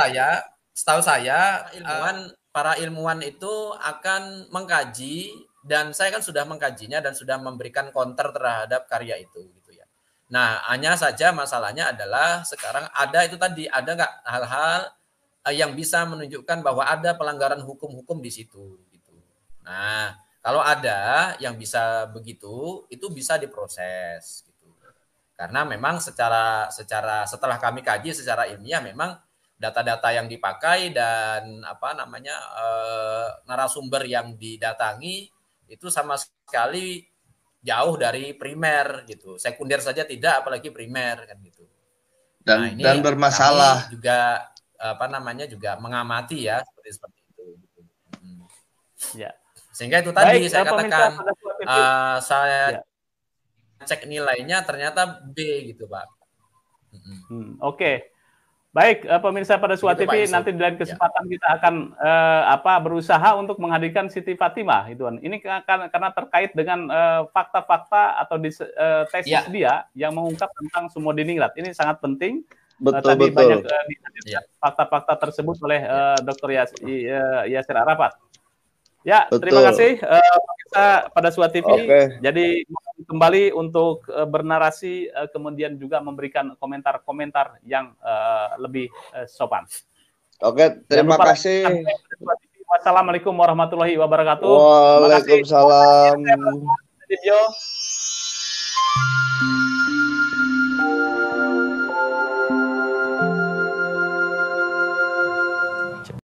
saya para ilmuwan itu akan mengkaji, dan saya kan sudah mengkajinya dan sudah memberikan counter terhadap karya itu gitu ya. Nah, hanya saja masalahnya adalah sekarang ada nggak hal-hal yang bisa menunjukkan bahwa ada pelanggaran hukum-hukum di situ gitu. Nah, kalau ada yang bisa begitu, itu bisa diproses gitu. Karena memang secara setelah kami kaji secara ilmiah, memang data-data yang dipakai dan narasumber yang didatangi itu sama sekali jauh dari primer gitu. Sekunder saja tidak, apalagi primer kan gitu. Dan bermasalah juga juga mengamati ya seperti itu. Ya. Sehingga itu tadi saya katakan saya cek nilainya ternyata B gitu, Pak. Oke. Baik, pemirsa pada Suara TV, nanti di lain kesempatan kita akan berusaha untuk menghadirkan Siti Fatimah itu. Ini karena terkait dengan fakta-fakta atau tesis dia yang mengungkap tentang Sumodiningrat. Ini sangat penting Betul. banyak fakta-fakta tersebut oleh Dr. Yasir Arafat. Ya, Betul. terima kasih pemirsa pada Suara TV. Oke. Jadi kembali untuk bernarasi, kemudian juga memberikan komentar-komentar yang lebih sopan. Oke, terima kasih. Wassalamualaikum warahmatullahi wabarakatuh. Waalaikumsalam.